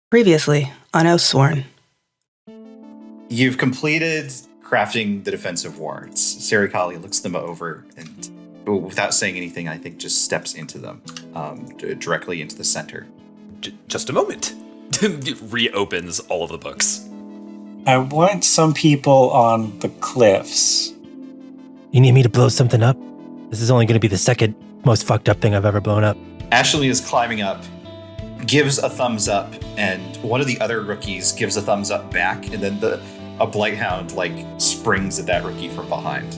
Previously on OATHSWORN. You've completed crafting the defensive wards. Serikali looks them over and, without saying anything, I think just steps into them, directly into the center. Just a moment. Reopens all of the books. I want some people on the cliffs. You need me to blow something up? This is only going to be the second most fucked up thing I've ever blown up. Ashley is climbing up, gives a thumbs up, and one of the other rookies gives a thumbs up back, and then a Blighthound springs at that rookie from behind.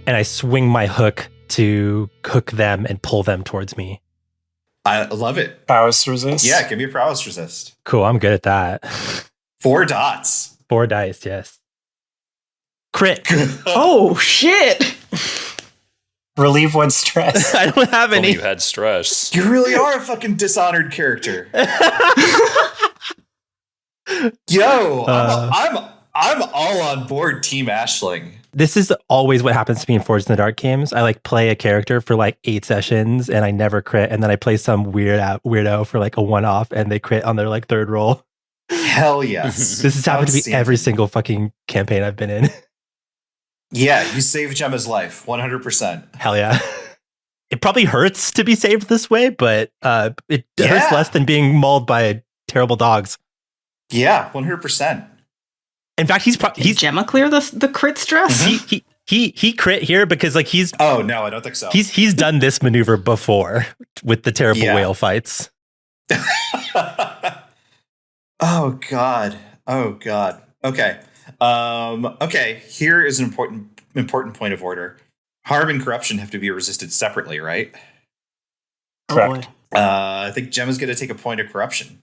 And I swing my hook to hook them and pull them towards me. I love it. Prowess resist? Yeah, give me a prowess resist. Cool, I'm good at that. 4 dots. 4 dice, yes. Crit. Oh, shit! Relieve one stress. I don't have any. You had stress. You really are a fucking dishonored character. Yo, I'm all on board Team Ashling. This is always what happens to me in Forged in the Dark games. I play a character for 8 sessions and I never crit, and then I play some weirdo for a one-off and they crit on their 3rd roll. Hell yes. This has happened to me every single fucking campaign I've been in. Yeah, you saved Gemma's life, 100%. Hell yeah. It probably hurts to be saved this way, but it hurts less than being mauled by terrible dogs. Yeah, 100%. In fact, he's Gemma clear the crit stress? He crit here because he's. Oh no, I don't think so. He's done this maneuver before with the terrible whale fights. Oh god. Okay. Okay. Here is an important point of order. Harm and corruption have to be resisted separately, right? Correct. I think Gemma's going to take a point of corruption.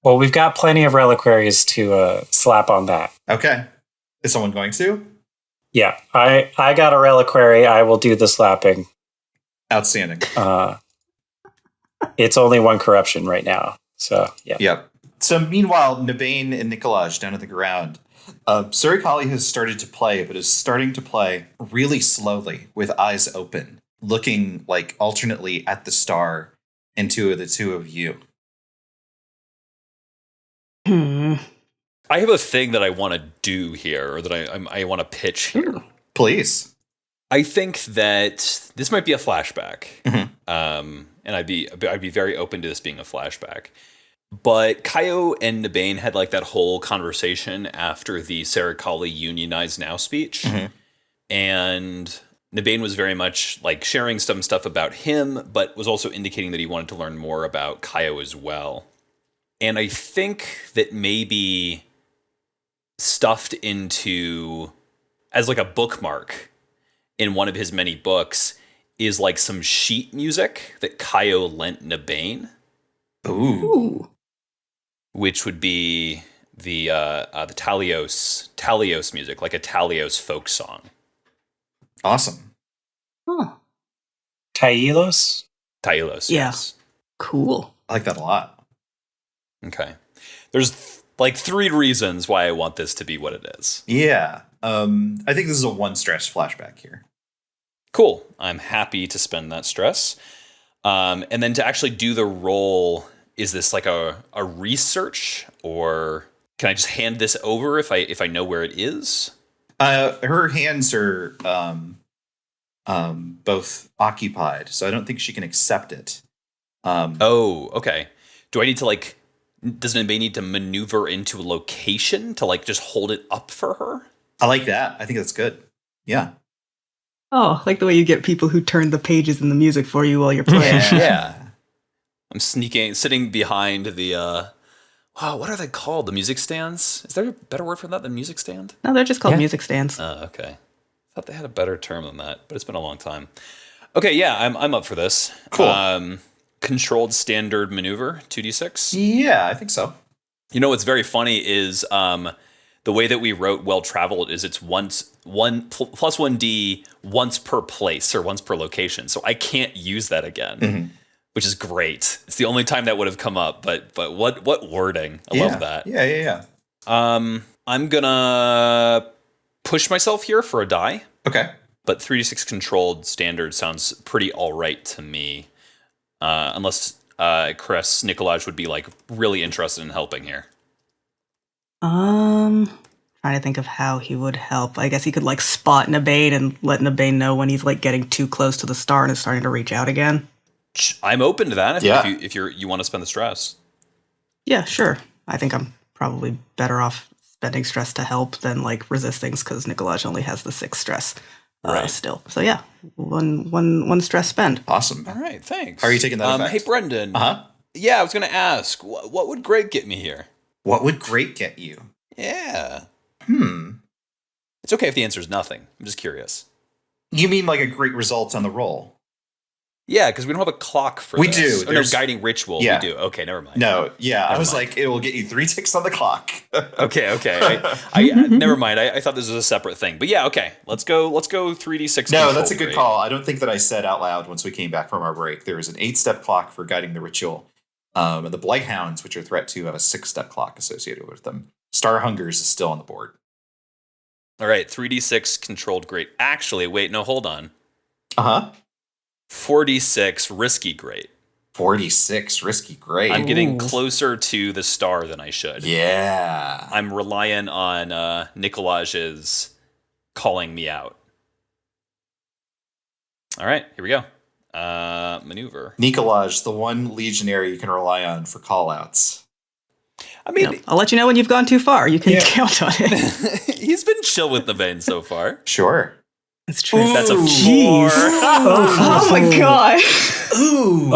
Well, we've got plenty of reliquaries to slap on that. Okay. Is someone going to? Yeah, I got a reliquary. I will do the slapping. Outstanding. It's only 1 corruption right now. So, yeah. Yep. So, meanwhile, Nabain and Nikolaj down at the ground. Serikali has started to play, but is starting to play really slowly with eyes open, looking alternately at the star and to the two of you. I have a thing that I want to do here, or that I want to pitch here. Please. I think that this might be a flashback, Mm-hmm. and I'd be very open to this being a flashback. But Kaio and Nabain had that whole conversation after the Serikali unionized now speech, Mm-hmm. and Nabain was very much sharing some stuff about him, but was also indicating that he wanted to learn more about Kaio as well. And I think that maybe stuffed into as a bookmark in one of his many books is some sheet music that Kaio lent Nabain. Ooh. Which would be the Talios music, a Talios folk song. Awesome. Huh. Tailos? Tailos, Yeah. yes. Cool. I like that a lot. Okay. There's 3 reasons why I want this to be what it is. Yeah. I think this is a 1 stress flashback here. Cool. I'm happy to spend that stress. And then to actually do the roll, is this a research, or can I just hand this over if I know where it is? Her hands are both occupied, so I don't think she can accept it. Oh, okay. Do I need to like? Does anybody need to maneuver into a location to like just hold it up for her? I like that. I think that's good. Yeah. Oh, like the way you get people who turn the pages in the music for you while you're playing. Yeah. I'm sitting behind the. Wow, what are they called? The music stands? Is there a better word for that than music stand? No, they're just called music stands. Oh, okay. I thought they had a better term than that, but it's been a long time. Okay, yeah, I'm up for this. Cool. Controlled standard maneuver, 2d6. Yeah, I think so. You know what's very funny is the way that we wrote well traveled is it's plus 1d once per place or once per location. So I can't use that again, which is great. It's the only time that would have come up. But what wording? I love that. Yeah. I'm gonna push myself here for a die. Okay. But 3d6 controlled standard sounds pretty all right to me. Unless Kris Nikolaj would be like really interested in helping here. Trying to think of how he would help. I guess he could like spot Nabain and let Nabain know when he's like getting too close to the star and is starting to reach out again. I'm open to that. Yeah. If you want to spend the stress. Yeah, sure. I think I'm probably better off spending stress to help than like resisting because Nikolaj only has the 6 stress still. So yeah, one stress spend. Awesome. All right, thanks. How are you taking that effect? Hey, Brendan. Yeah, I was going to ask, what would great get me here? What would great get you? Yeah. It's okay if the answer is nothing. I'm just curious. You mean like a great result on the roll? Yeah, because we don't have a clock for we this. do. Oh, no, guiding ritual. Yeah. We do. Okay, never mind. No, yeah. Never I was mind. like, it will get you 3 ticks on the clock. Okay. I never mind. I thought this was a separate thing. But yeah, okay. Let's go 3d6. No, that's a good call. I don't think that I said out loud once we came back from our break. There is an 8-step clock for guiding the ritual. And the Blighthounds, which are threat 2, have a 6-step clock associated with them. Star Hungers is still on the board. All right, 3d6 controlled great. Actually, wait, no, hold on. 4d6 risky great. 46 risky great. I'm getting closer to the star than I should. Yeah. I'm relying on Nikolaj's calling me out. All right, here we go. Maneuver. Nikolaj, the one legionary you can rely on for callouts. I mean, I'll let you know when you've gone too far. You can count on it. he's been chill with Nabain so far. Sure. It's true. That's a 4. Oh my god. Ooh.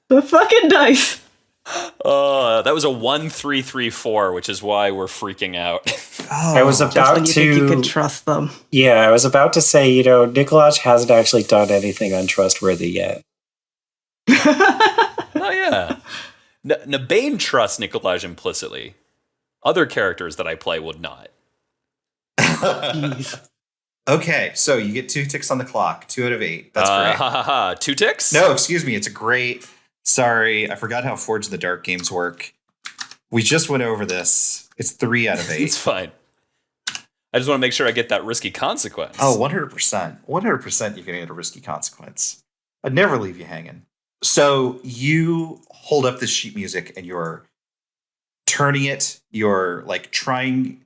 The fucking dice. That was a 1-3-3-4, which is why we're freaking out. I was Just about when you think you can trust them. Yeah, I was about to say, Nikolaj hasn't actually done anything untrustworthy yet. Oh, yeah. Nabain trusts Nikolaj implicitly. Other characters that I play would not. Jeez. Okay, so you get 2 ticks on the clock. 2 out of 8. That's great. 2 ticks? No, excuse me. It's a great. Sorry, I forgot how Forge in the Dark games work. We just went over this. It's 3 out of 8. It's fine. I just want to make sure I get that risky consequence. Oh, 100%. 100% you're going to get a risky consequence. I'd never leave you hanging. So you hold up this sheet music and you're turning it. You're like trying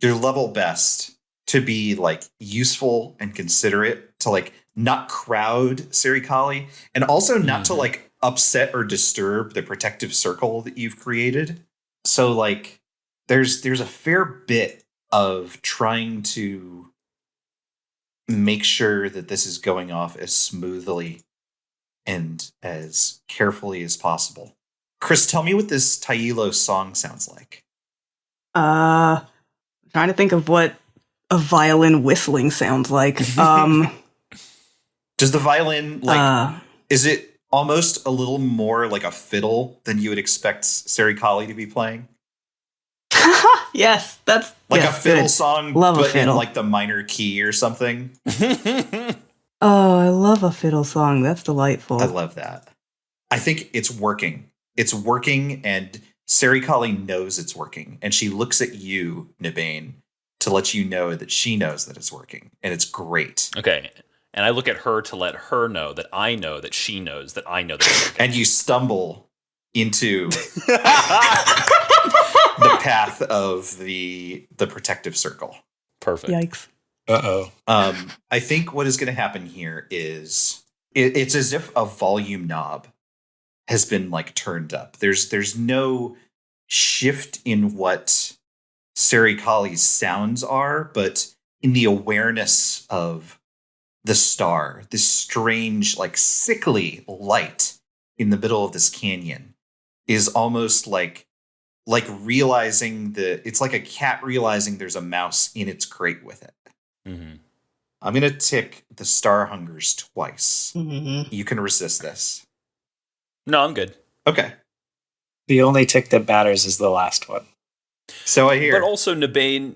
your level best to be like useful and considerate, to like not crowd Serikali, and also not to like upset or disturb the protective circle that you've created. So like there's a fair bit of trying to make sure that this is going off as smoothly and as carefully as possible. Kris, tell me what this Tailo song sounds like. Trying to think of what a violin whistling sounds like. Does the violin is it almost a little more like a fiddle than you would expect Serikali to be playing? Yes, that's like yes, a fiddle good. song, Love a but in fiddle. like the minor key or something. Oh, I love a fiddle song. That's delightful. I love that. I think it's working. It's working, and Serikali knows it's working, and she looks at you, Nabain, to let you know that she knows that it's working, and it's great. Okay. And I look at her to let her know that I know that she knows that I know that it's working. And you stumble into the path of the protective circle. Perfect. Yikes. Uh-oh. I think what is going to happen here is it's as if a volume knob has been like turned up. There's no shift in what Serikali's sounds are, but in the awareness of the star, this strange, like sickly light in the middle of this canyon is almost like realizing it's like a cat realizing there's a mouse in its crate with it. Mm-hmm. I'm going to tick the star hungers twice. Mm-hmm. You can resist this. No, I'm good. Okay. The only tick that matters is the last one. So I hear. But also, Nabain,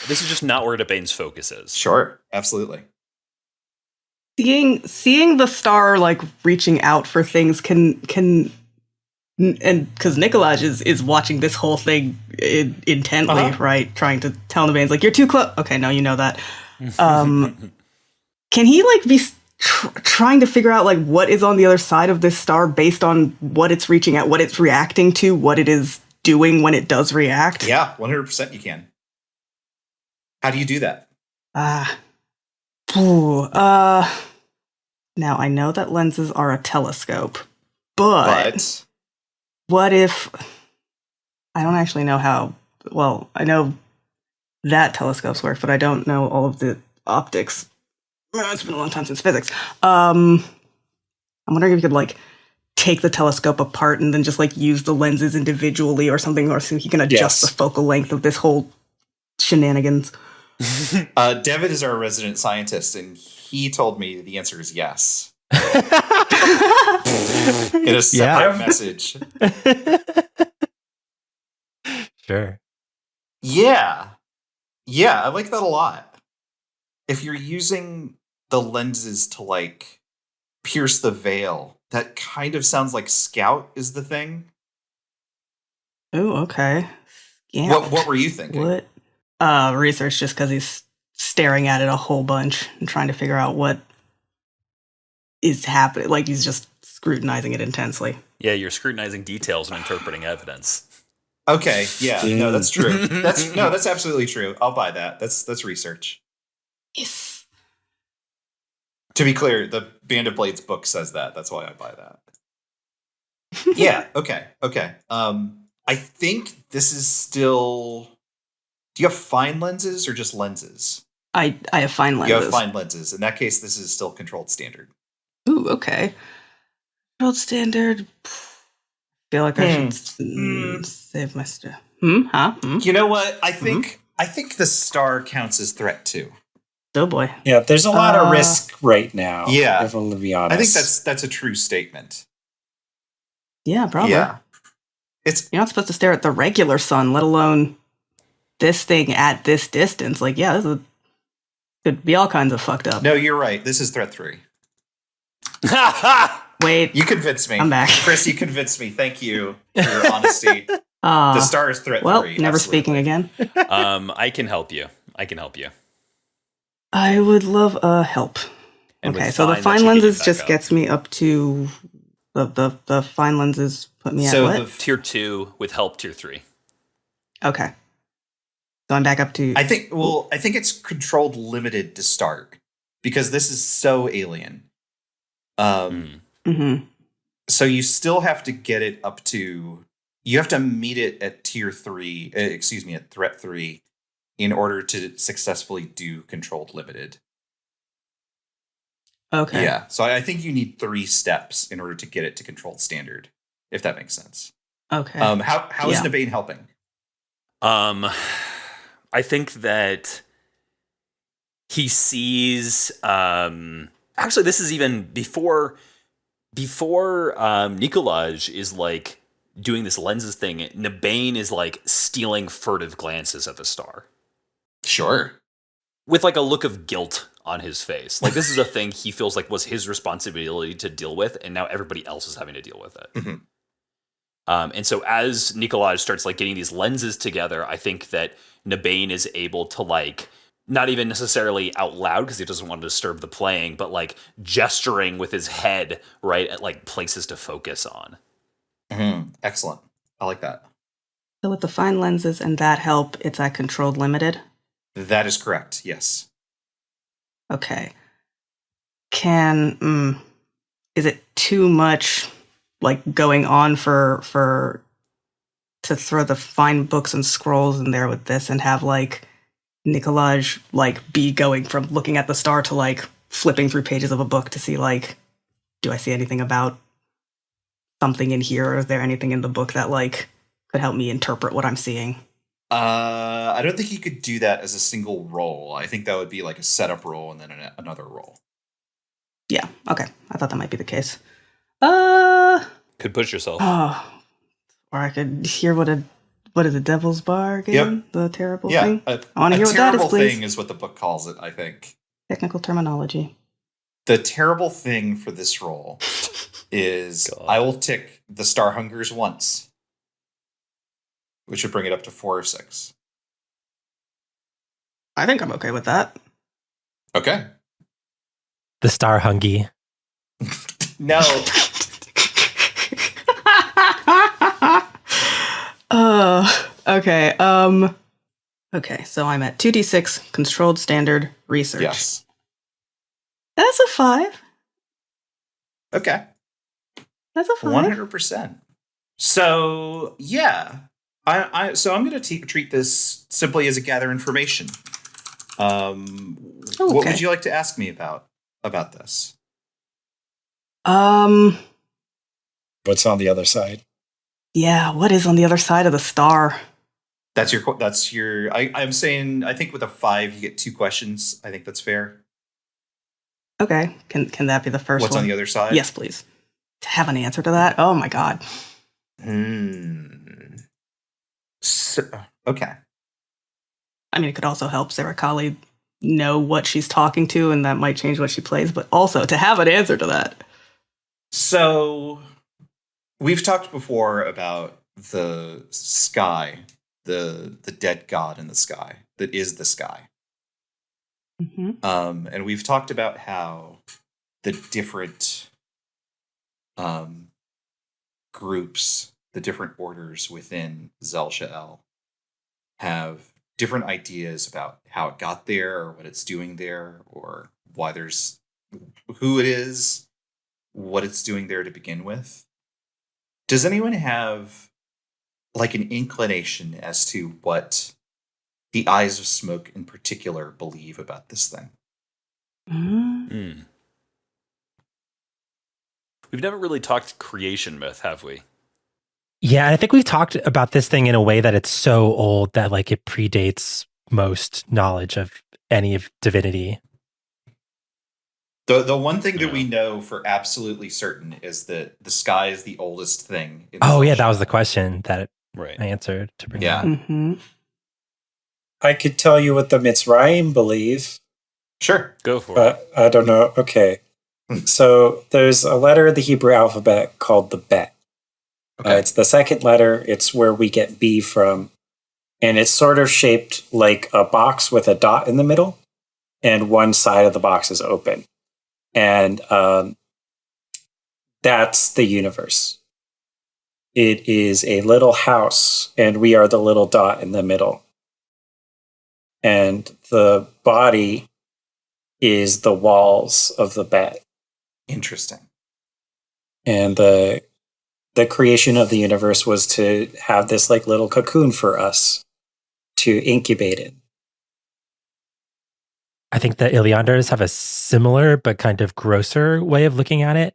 this is just not where Nabain's focus is. Sure. Absolutely. Seeing the star like reaching out for things can and because Nikolaj is watching this whole thing intently, right? Trying to tell Nabain's like, you're too close. Okay, no, you know that. Can he like be trying to figure out like what is on the other side of this star based on what it's reaching at, what it's reacting to, what it is doing when it does react? Yeah, 100% you can. How do you do that? Now I know that lenses are a telescope, but what if I don't actually know how? Well, I know that telescopes work, but I don't know all of the optics. It's been a long time since physics. I'm wondering if you could like take the telescope apart and then just like use the lenses individually or something, or so he can adjust the focal length of this whole shenanigans. Devin is our resident scientist, and he told me the answer is yes. In a separate message. Sure. Yeah, I like that a lot. If you're using the lenses to like pierce the veil, that kind of sounds like Scout is the thing. Oh, okay. Yeah. What were you thinking? What? Research, just because he's staring at it a whole bunch and trying to figure out what is happening. Like he's just scrutinizing it intensely. Yeah, you're scrutinizing details and interpreting evidence. Okay, yeah, no, that's true. That's absolutely true. I'll buy that. That's research. Yes. To be clear, the Band of Blades book says that. That's why I buy that. Yeah, okay. I think this is still... Do you have fine lenses or just lenses? I have fine lenses. You have fine lenses. In that case, this is still controlled standard. Ooh, okay. Controlled standard. Feel like I should save my stuff. You know what? I think the star counts as threat too. Oh boy. Yeah, there's a lot of risk right now. Yeah, if I'm to be honest. I think that's a true statement. Yeah, probably. Yeah. You're not supposed to stare at the regular sun, let alone this thing at this distance. Like, yeah, this could be all kinds of fucked up. No, you're right. This is threat 3. Wait. You convinced me. I'm back. Kris, you convinced me. Thank you for your honesty. The star is threat 3. Well, never absolutely. speaking again. I can help you. I would love help. And okay, so the fine lenses just gets me up to the fine lenses put me at what? Tier 2 with help, tier 3. Okay. So I'm back up to... I think it's controlled limited to start because this is so alien. So you still have to get it up to... You have to meet it at tier 3, at threat 3 in order to successfully do controlled limited. Okay. Yeah, so I think you need 3 steps in order to get it to controlled standard, if that makes sense. Okay. How is Nabain helping? I think that he sees. Actually, this is even before Nikolaj is like doing this lenses thing. Nabain is like stealing furtive glances at the star. Sure. With like a look of guilt on his face. Like this is a thing he feels like was his responsibility to deal with, and now everybody else is having to deal with it. Mm-hmm. And so as Nikolaj starts like getting these lenses together, I think that Nabain is able to like, not even necessarily out loud because he doesn't want to disturb the playing, but like gesturing with his head, right, at like places to focus on. Mm-hmm. Excellent. I like that. So with the fine lenses and that help, it's at controlled limited? That is correct, yes. Okay. Is it too much like going on for to throw the fine books and scrolls in there with this and have like Nikolaj like be going from looking at the star to like flipping through pages of a book to see like, do I see anything about something in here, or is there anything in the book that like could help me interpret what I'm seeing? I don't think you could do that as a single roll. I think that would be like a setup roll and then another roll. Yeah, okay. I thought that might be the case. Could push yourself. Oh, or I could hear what is the Devil's Bar again? Yep. The terrible Yeah, thing? a I want to hear what that is, terrible please. thing is what the book calls it, I think. Technical terminology. The terrible thing for this roll is God. I will tick the Star Hungers once, which would bring it up to 4 or 6. I think I'm okay with that. Okay. The Star Hungy. No. Okay. Okay, so I'm at 2d6 controlled standard research. Yes. That's a 5. Okay. That's a 5. 100%. So, yeah. So I'm going to treat this simply as a gather information. What would you like to ask me about this? What's on the other side? Yeah, what is on the other side of the star? That's your. I'm saying. I think with a 5, you get 2 questions. I think that's fair. Okay, can that be the first What's one? on the other side? Yes, please. To have an answer to that? Oh my god. So, okay. I mean, it could also help Serikali know what she's talking to, and that might change what she plays, but also to have an answer to that. So, we've talked before about the sky, the dead god in the sky that is the sky. Mm-hmm. And we've talked about how the different groups, the different orders within Zel-Sha'el have different ideas about how it got there, or what it's doing there, or why there's who it is, what it's doing there to begin with. Does anyone have like an inclination as to what the Eyes of Smoke in particular believe about this thing? Mm-hmm. We've never really talked creation myth, have we? Yeah, I think we've talked about this thing in a way that it's so old that like it predates most knowledge of any of divinity. The one thing that we know for absolutely certain is that the sky is the oldest thing. Oh yeah, that was the question that Right. I answered to bring Yeah. it up. Mm-hmm. I could tell you what the Mitzrayim believe, Sure. Go for it. but I don't know. Okay. So there's a letter of the Hebrew alphabet called the Bet. Okay. It's the second letter. It's where we get B from. And it's sort of shaped like a box with a dot in the middle. And one side of the box is open. And that's the universe. It is a little house, and we are the little dot in the middle. And the body is the walls of the Bet. Interesting. And the creation of the universe was to have this like little cocoon for us to incubate in. I think the Ilianders have a similar but kind of grosser way of looking at it.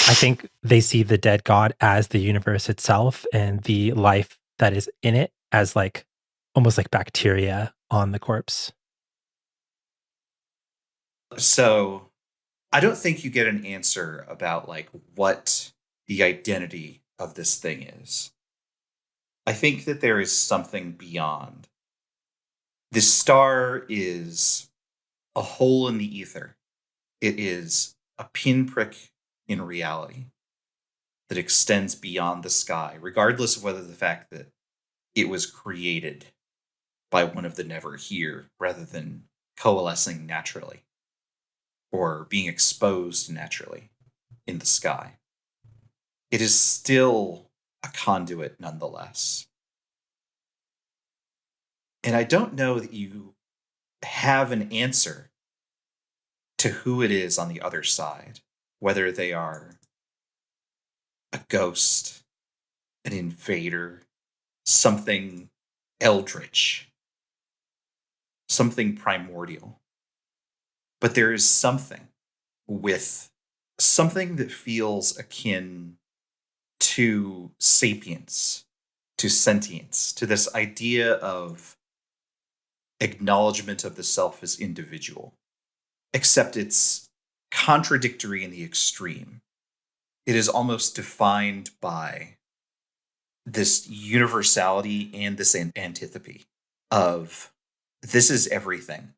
I think they see the dead god as the universe itself and the life that is in it as like almost like bacteria on the corpse. So I don't think you get an answer about like what the identity of this thing is. I think that there is something beyond. This star is a hole in the ether. It is a pinprick in reality that extends beyond the sky, regardless of whether the fact that it was created by one of the never here rather than coalescing naturally or being exposed naturally in the sky. It is still a conduit nonetheless. And I don't know that you have an answer to who it is on the other side, whether they are a ghost, an invader, something eldritch, something primordial. But there is something that feels akin to sapience, to sentience, to this idea of acknowledgement of the self as individual, except it's contradictory in the extreme. It is almost defined by this universality and this antipathy of this is everything,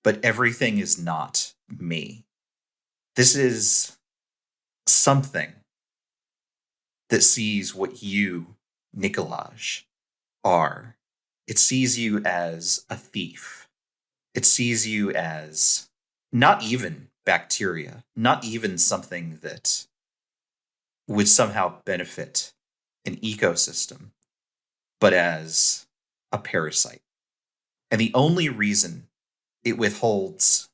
but everything is not me. This is something that sees what you, Nikolaj, are. It sees you as a thief. It sees you as not even bacteria, not even something that would somehow benefit an ecosystem, but as a parasite. And the only reason it withholds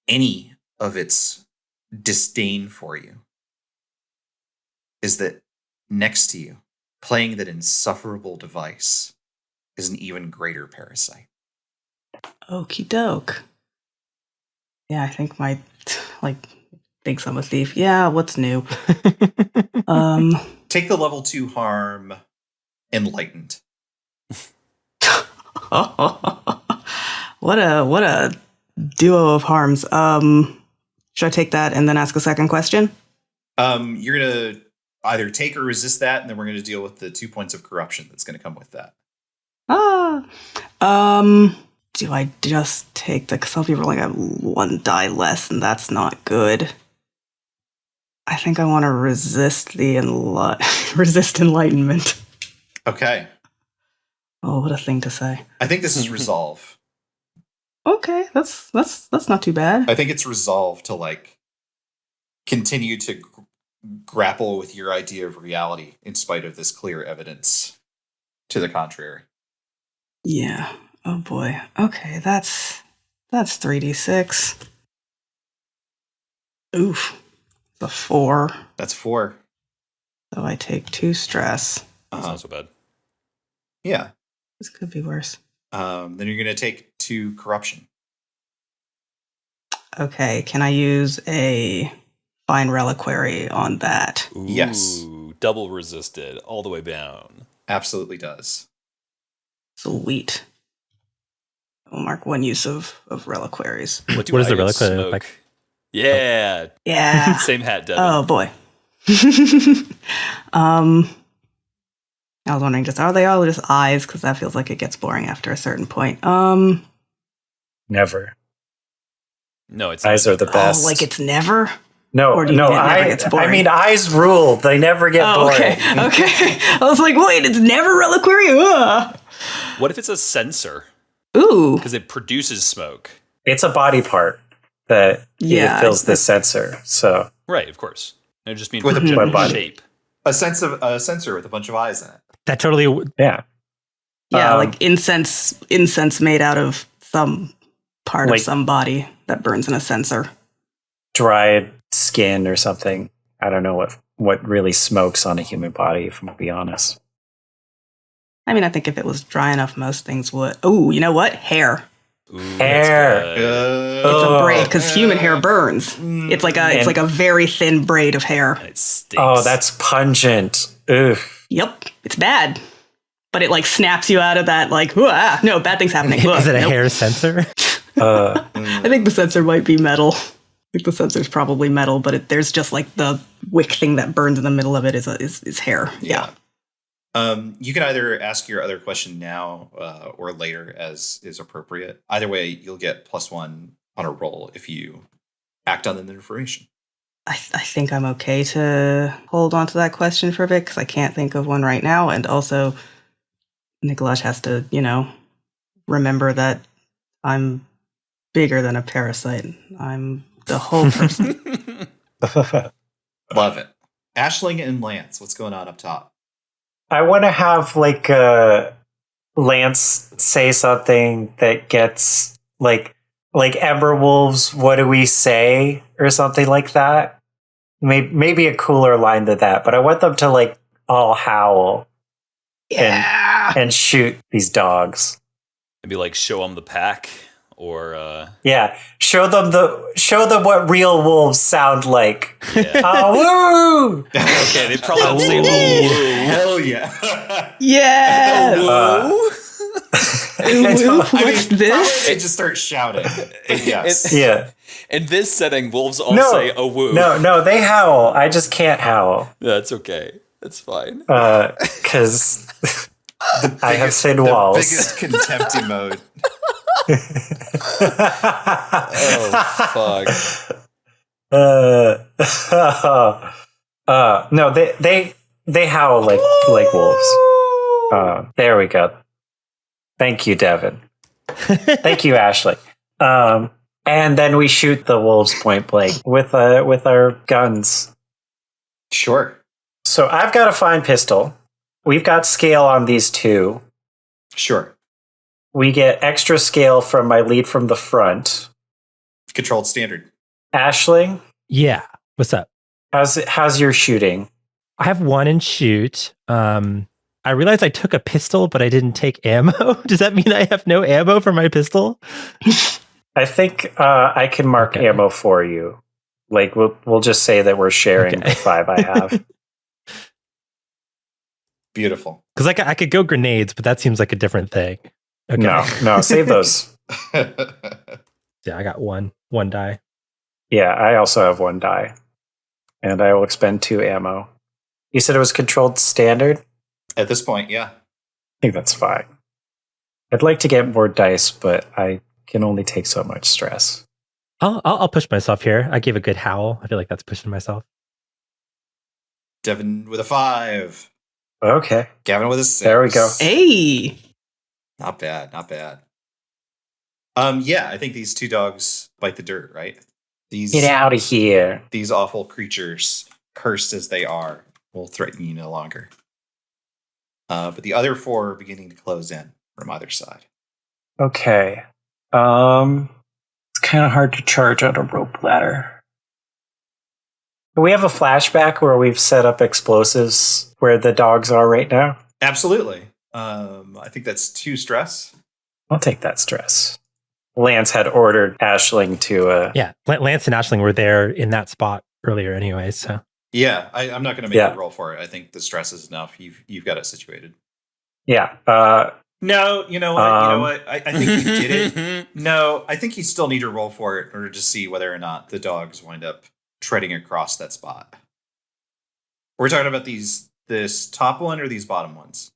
any of its disdain for you is that next to you, playing that insufferable device, is an even greater parasite. Okie doke. Yeah, I think thinks I'm a thief. Yeah, what's new? Take the level 2 harm enlightened. What a duo of harms. Should I take that and then ask a second question? You're gonna either take or resist that, and then we're gonna deal with the 2 points of corruption that's gonna come with that. Do I just take because I'll be rolling at 1 die less, and that's not good. I think I want to resist the resist enlightenment. Okay. Oh, what a thing to say. I think this is resolve. Okay, that's not too bad. I think it's resolve to continue to grapple with your idea of reality in spite of this clear evidence to the contrary. Yeah. Oh boy. Okay, that's 3d6. Oof. The 4. That's 4. So I take 2 stress. That's not so bad. Yeah. This could be worse. Then you're going to take 2 corruption. Okay, can I use a fine reliquary on that? Ooh, Yes. Double resisted, all the way down. Absolutely does. Sweet. I'll mark 1 use of reliquaries. What What is the items reliquary smoke? like? Yeah. Yeah. Same hat, Devin. Oh boy. I was wondering, are they all just eyes? Because that feels like it gets boring after a certain point. Never. No, it's Eyes not. are the best. Oh, like it's never? No, Or do you mean it never gets boring? I mean, eyes rule. They never get boring. Okay. Okay. I was like, wait, it's never reliquary? Ugh. What if it's a sensor? Ooh. Because it produces smoke. It's a body part that Yeah, it fills the sensor. So Right, of course. It just means With a projected body. shape. A sensor with a bunch of eyes in it. That totally. yeah, Yeah, Um, like incense made out of some part Like- of some body that burns in a censer. dried skin or something. I don't know what really smokes on a human body, if I'm gonna be honest. I mean, I think if it was dry enough, most things would. Oh, you know what? Hair. Ooh, Hair. that's good. It's a Oh. braid because human hair burns. It's like a very thin braid of hair. And it stinks. Oh, that's pungent. Ugh. Yep, it's bad, but it snaps you out of that no, bad things happening. Is it a Nope. hair sensor? I think the sensor might be metal. I think the sensor's probably metal, but there's just the wick thing that burns in the middle of it is hair. Yeah. You can either ask your other question now or later as is appropriate. Either way, you'll get +1 on a roll if you act on the information. I think I'm okay to hold on to that question for a bit because I can't think of one right now. And also, Nikolaj has to, remember that I'm bigger than a parasite. I'm the whole person. Love it. Ashling and Lance, what's going on up top? I want to have Lance say something that gets like Ember Wolves, what do we say, or something like that. Maybe a cooler line than that, but I want them to like all howl and shoot these dogs. Maybe like show them the pack, or yeah, show them what real wolves sound like. yeah. Woo! Okay, they probably don't say woo. Hell yeah. Yes. What's this? They just start shouting. Yes. Yeah. In this setting, wolves all No. say "oh woo." No, they howl. I just can't howl. That's okay. That's fine. Because I have thin walls. Biggest contempt mode. Oh fuck. No, they howl like wolves. There we go. Thank you, Devin. Thank you, Ashley. And then we shoot the wolves point blank with our guns. Sure. So I've got a fine pistol. We've got scale on these two. Sure. We get extra scale from my lead from the front. Controlled standard. Ashling, Yeah. What's up? how's your shooting? I have 1 in shoot. I realized I took a pistol, but I didn't take ammo. Does that mean I have no ammo for my pistol? I think I can mark Okay. ammo for you. Like we'll just say that we're sharing Okay. the 5 I have. Beautiful. Because I could go grenades, but that seems like a different thing. Okay. No, save those. Yeah, I got one die. Yeah, I also have 1 die. And I will expend 2 ammo. You said it was controlled standard? At this point, yeah. I think that's fine. I'd like to get more dice, but I can only take so much stress. I'll push myself here. I gave a good howl. I feel like that's pushing myself. Devin with a 5. Okay, Gavin with a 6. there we go. Hey. Not bad, not bad. Yeah, I think these 2 dogs bite the dirt, right? Get out of here. These awful creatures, cursed as they are, will threaten you no longer. But the other 4 are beginning to close in from either side. Okay. It's kind of hard to charge on a rope ladder. Do we have a flashback where we've set up explosives where the dogs are right now? Absolutely. I think that's 2 stress. I'll take that stress. Lance had ordered Ashling to... Yeah, Lance and Ashling were there in that spot earlier anyway, so. Yeah, I'm not going to make a roll for it. I think the stress is enough. You've got it situated. Yeah. No, you know what? I think you did it. No, I think you still need to roll for it in order to see whether or not the dogs wind up treading across that spot. We're talking about this top one or these bottom ones?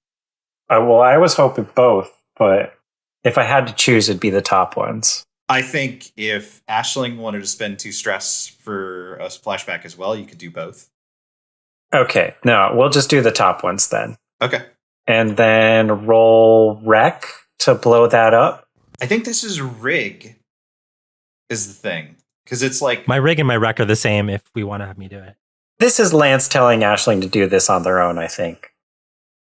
Well, I was hoping both, but if I had to choose, it'd be the top ones. I think if Ashling wanted to spend 2 stress for a flashback as well, you could do both. Okay, no, we'll just do the top ones then. Okay. And then roll wreck to blow that up. I think this is rig is the thing. Because it's like... My rig and my wreck are the same if we want to have me do it. This is Lance telling Ashling to do this on their own, I think.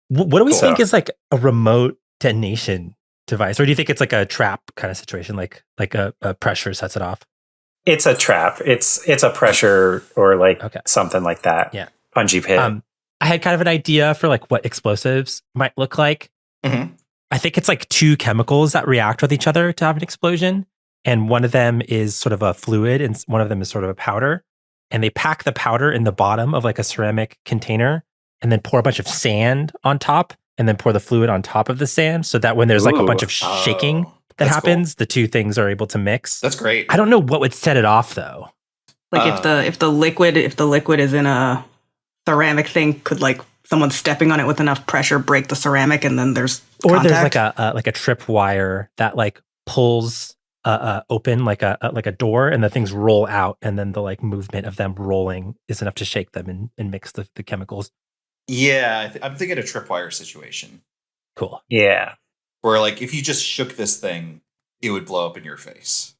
What do we Cool. think is like a remote detonation device? Or do you think it's like a trap kind of situation, like a pressure sets it off? It's a trap. It's a pressure or like something like that. Yeah. Punji pit. I had kind of an idea for like what explosives might look like. Mhm. I think it's like 2 chemicals that react with each other to have an explosion. And one of them is sort of a fluid and one of them is sort of a powder. And they pack the powder in the bottom of like a ceramic container and then pour a bunch of sand on top and then pour the fluid on top of the sand so that when there's like a bunch of shaking that happens, the 2 things are able to mix. That's great. I don't know what would set it off though. Like if the liquid is in a ceramic thing, could like someone stepping on it with enough pressure break the ceramic and then there's contact? There's like a trip wire that like pulls open like a door and the things roll out and then the like movement of them rolling is enough to shake them and mix the chemicals. Yeah, I'm thinking a tripwire situation. Cool. Yeah. Where like if you just shook this thing, it would blow up in your face.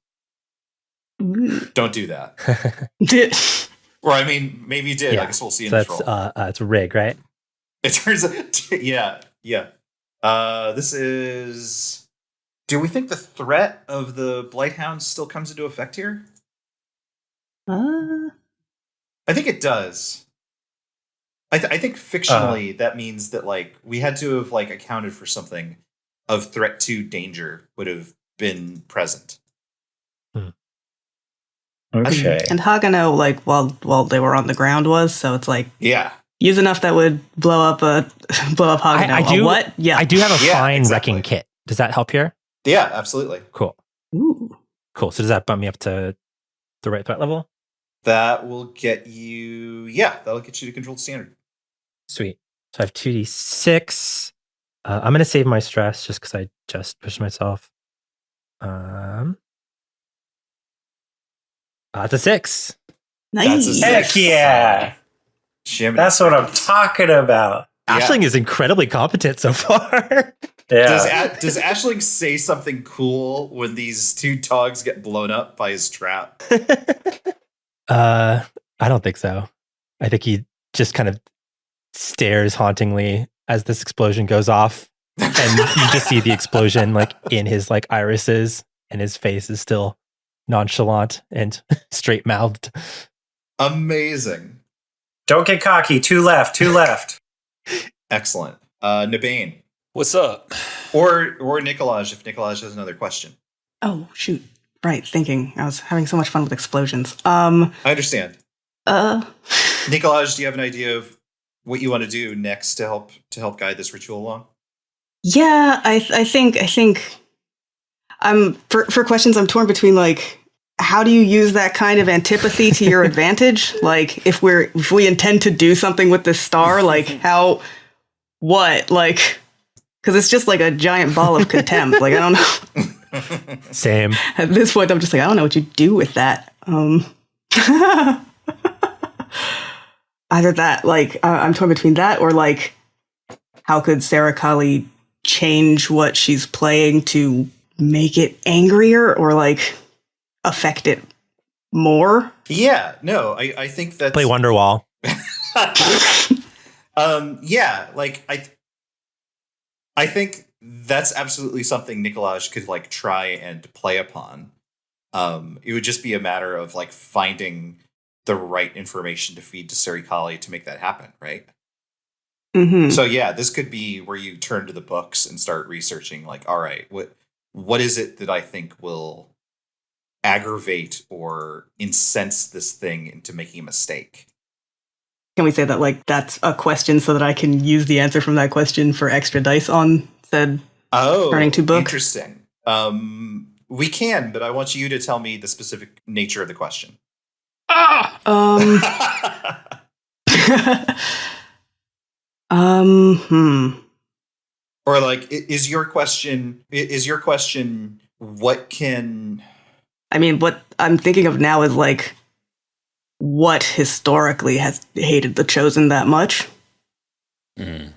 Don't do that. Or I mean, maybe you did. Yeah. I guess we'll see in So this that's roll. it's a rig, right? It turns out, yeah. This is Do we think the threat of the Blighthound still comes into effect here? Uh, I think it does. I think fictionally that means that like we had to have like accounted for something of threat to danger would have been present. Okay. and Hagano, like while they were on the ground was, so it's like Yeah. use enough that would blow up Hagano. I do. What? Yeah. I do have a Yeah, fine exactly. wrecking kit. Does that help here? Yeah, absolutely. Cool. Ooh. Cool. So does that bump me up to the right threat level? That will get you that'll get you to controlled standard. Sweet. So I have 2d6. I'm going to save my stress just because I just pushed myself. It's a 6. Nice. That's a Heck six. yeah. Jiminy That's what I'm Crickets. talking about. Yeah. Ashling is incredibly competent so far. Yeah. Does Ashling say something cool when these two dogs get blown up by his trap? I don't think so. I think he just kind of stares hauntingly as this explosion goes off, and you just see the explosion like in his like irises, and his face is still nonchalant and straight mouthed. Amazing. Don't get cocky. Two left. Excellent. Nabain. What's up? Or Nikolaj, if Nikolaj has another question. Oh shoot! Right, thinking. I was having so much fun with explosions. I understand. Uh, Nikolaj, do you have an idea of what you want to do next to help guide this ritual along? yeah, I think I'm for questions. I'm torn between like, how do you use that kind of antipathy to your advantage? Like, if we intend to do something with this star, like what, like, because it's just like a giant ball of contempt. Like, I don't know. Same. At this point, I'm just like, I don't know what you do with that. Either that, like, I'm torn between that, or like, how could Serikali change what she's playing to make it angrier or like affect it more? Yeah, no, I think that's Play Wonderwall. yeah, like I think that's absolutely something Nikolaj could like try and play upon. It would just be a matter of like finding the right information to feed to Serikali to make that happen, right? Mm-hmm. So yeah, this could be where you turn to the books and start researching like, all right, what is it that I think will aggravate or incense this thing into making a mistake? Can we say that like that's a question so that I can use the answer from that question for extra dice on said turning to book? Interesting. We can, but I want you to tell me the specific nature of the question. Or like, is your question what can... I mean, what I'm thinking of now is like, what historically has hated the Chosen that much? Mm.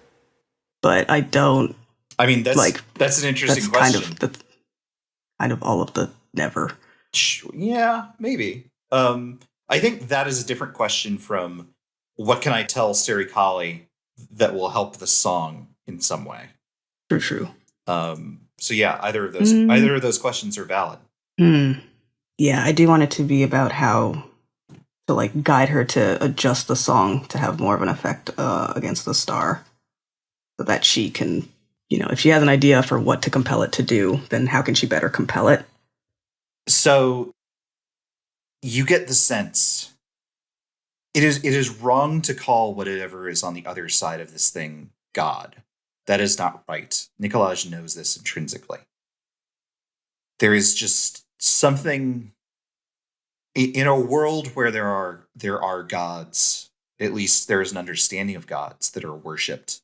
But I don't. I mean, that's like, that's an interesting That's question. kind of all of the never. Yeah, maybe. I think that is a different question from what can I tell Serikali that will help the song in some way. True. So yeah, either of those questions are valid. Yeah, I do want it to be about how to like guide her to adjust the song to have more of an effect against the star, so that she can, if she has an idea for what to compel it to do, then how can she better compel it? So you get the sense it is wrong to call whatever is on the other side of this thing God. That is not right. Nikolaj knows this intrinsically. There is just something in a world where there are gods. At least there is an understanding of gods that are worshipped,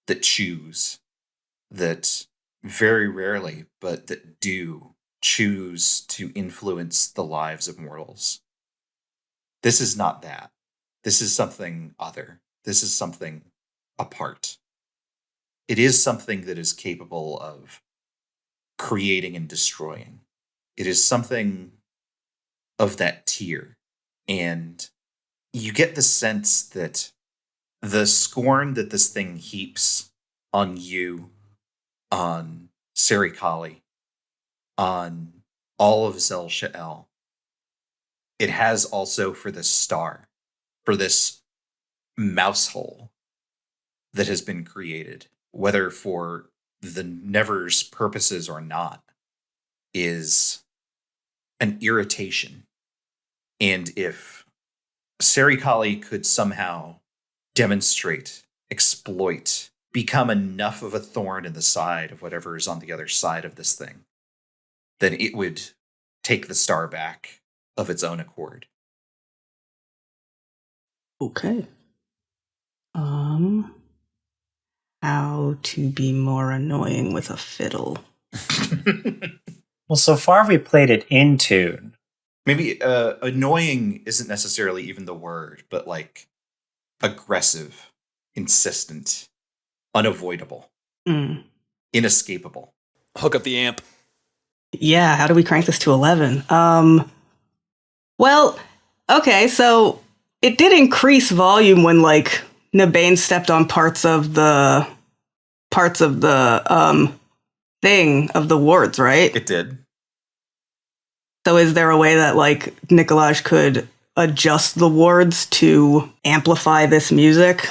that choose, that very rarely, but that do choose to influence the lives of mortals. This is not that. This is something other. This is something apart. It is something that is capable of creating and destroying. It is something of that tier. And you get the sense that the scorn that this thing heaps on you, on Serikali, on all of Zel Sha'el, it has also for this star, for this mouse hole that has been created, whether for the Never's purposes or not, is an irritation. And if Serikali could somehow demonstrate, exploit, become enough of a thorn in the side of whatever is on the other side of this thing, then it would take the star back of its own accord. Okay. How to be more annoying with a fiddle. Well, so far we played it in tune. Maybe annoying isn't necessarily even the word, but like aggressive, insistent, unavoidable, inescapable. Hook up the amp. Yeah, how do we crank this to 11? Well, okay, so it did increase volume when like Nabain stepped on parts of the thing of the wards, right? It did. So is there a way that like Nikolaj could adjust the wards to amplify this music?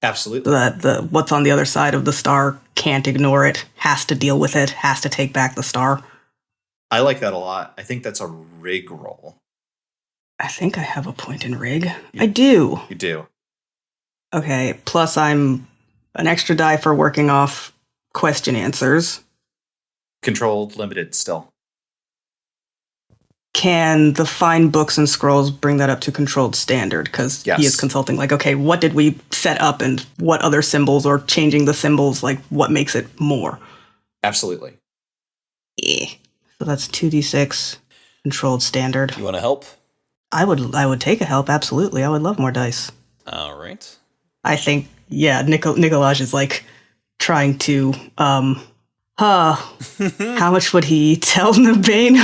Absolutely. So that the what's on the other side of the star can't ignore it, has to deal with it, has to take back the star. I like that a lot. I think that's a rig roll. I think I have a point in rig. I do. You do. Okay, plus I'm an extra die for working off question answers. Controlled, limited still. Can the find books and scrolls bring that up to controlled standard? Because Yes. he is consulting, like, okay, what did we set up and what other symbols or changing the symbols, like, what makes it more? Absolutely. Yeah. So that's 2d6, controlled standard. You want to help? I would take a help, absolutely. I would love more dice. All right. I think, yeah, Nikolaj is, like, trying to, how much would he tell Nabain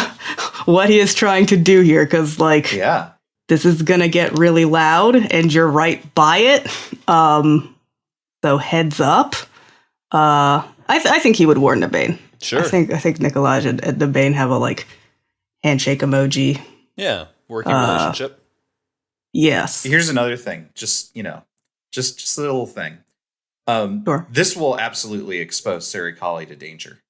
what he is trying to do here? Because, like, Yeah. this is going to get really loud, and you're right by it. So heads up. I think he would warn Nabain. Sure. I think Nikolaj and Nabain have a, like, handshake emoji. Yeah. Working relationship. Yes. Here's another thing. Just, just a little thing. Sure. This will absolutely expose Serikali to danger.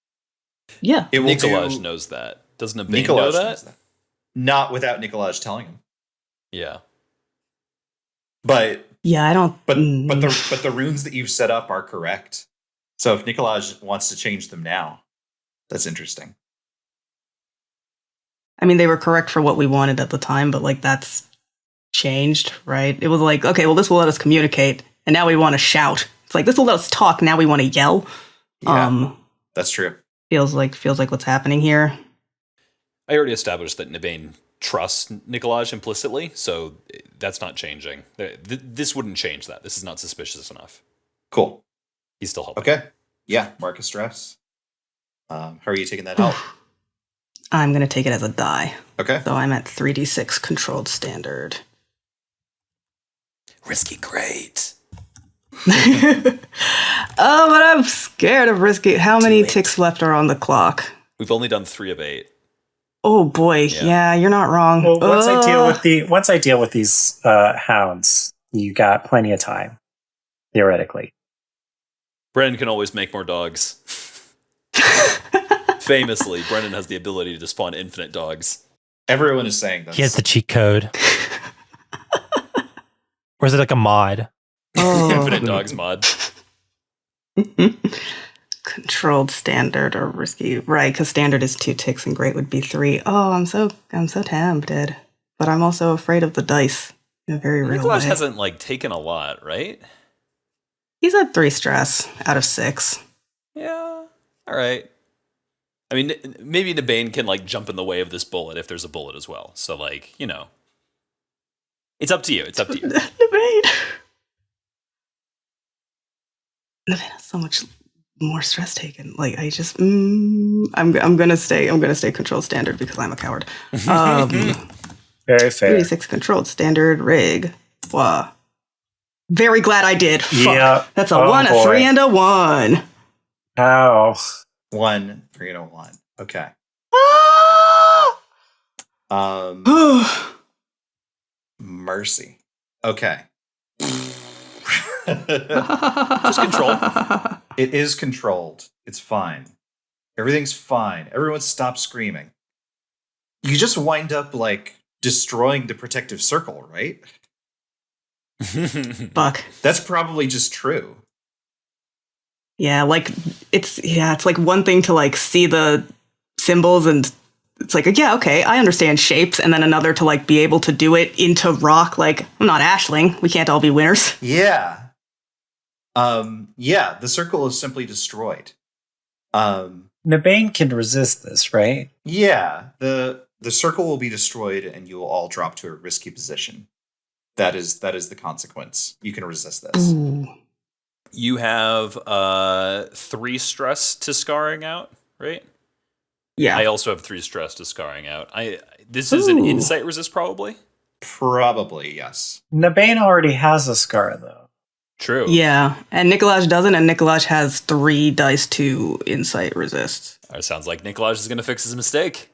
Yeah. It will Nikolaj do, knows that. Doesn't Nabain Nikolaj know knows that? Not without Nikolaj telling him. Yeah. But Yeah, I don't... but the runes that you've set up are correct. So if Nikolaj wants to change them now, that's interesting. I mean, they were correct for what we wanted at the time, but, like, that's changed, right? It was like, okay, well, this will let us communicate, and now we want to shout. It's like, this will let us talk, now we want to yell. Yeah, that's true. Feels like what's happening here. I already established that Nabain trusts Nikolaj implicitly, so that's not changing. This wouldn't change that. This is not suspicious enough. Cool. He's still helping. Okay. Yeah, Marcus stress. How are you taking that help? I'm going to take it as a die. Okay. So I'm at 3d6 controlled standard. Risky great. Oh, but I'm scared of risky. How many ticks left are on the clock? We've only done 3 of 8. Oh boy, yeah, you're not wrong. Well, once I deal with these hounds, you got plenty of time, theoretically. Brennan can always make more dogs. Famously, Brennan has the ability to spawn infinite dogs. Everyone is saying this. He has the cheat code. Or is it like a mod? Infinite dogs mod. Controlled standard or risky, right? Because standard is 2 ticks and great would be 3. Oh, I'm so tempted, but I'm also afraid of the dice in a very real way. Nikolaj hasn't like taken a lot, right? He's at 3 stress out of 6. Yeah. All right. I mean, maybe Nabain can like jump in the way of this bullet if there's a bullet as well. So like, it's up to you. It's up to you. Nabain has so much more stress taken. Like I just, I'm gonna stay controlled standard because I'm a coward. Very fair. 36 controlled standard rig. Wow. Very glad I did. Fuck. Yeah. That's a 1, a 3, and a 1. Ow. 1, 3, and a 1. Okay. Mercy. Okay. Just control. It is controlled. It's fine. Everything's fine. Everyone stop screaming. You just wind up like destroying the protective circle, right? Fuck. That's probably just true. Yeah, like it's like one thing to like see the symbols and it's like, yeah, okay, I understand shapes, and then another to like be able to do it into rock. Like, I'm not Ashling. We can't all be winners. Yeah. Yeah, the circle is simply destroyed. Nabain can resist this, right? Yeah, the circle will be destroyed and you will all drop to a risky position. That is the consequence. You can resist this. Ooh. You have 3 stress to scarring out, right? Yeah. I also have 3 stress to scarring out. This is an insight resist, probably? Probably, yes. Nabain already has a scar, though. True. Yeah, and Nikolaj doesn't, and Nikolaj has 3 dice to insight resist. It sounds like Nikolaj is going to fix his mistake.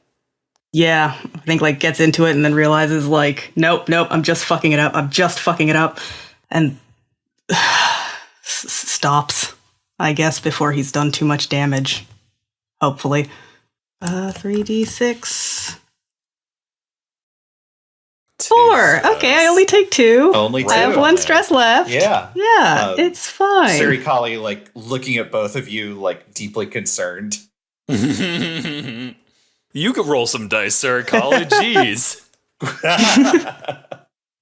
Yeah, I think like gets into it and then realizes like, nope, I'm just fucking it up. And stops, I guess, before he's done too much damage. Hopefully. 3d6. 4. Okay, I only take 2. Only 2. I have 1 stress left. Yeah. Yeah, it's fine. Serikali, like, looking at both of you, like, deeply concerned. You could roll some dice, Serikali. Jeez.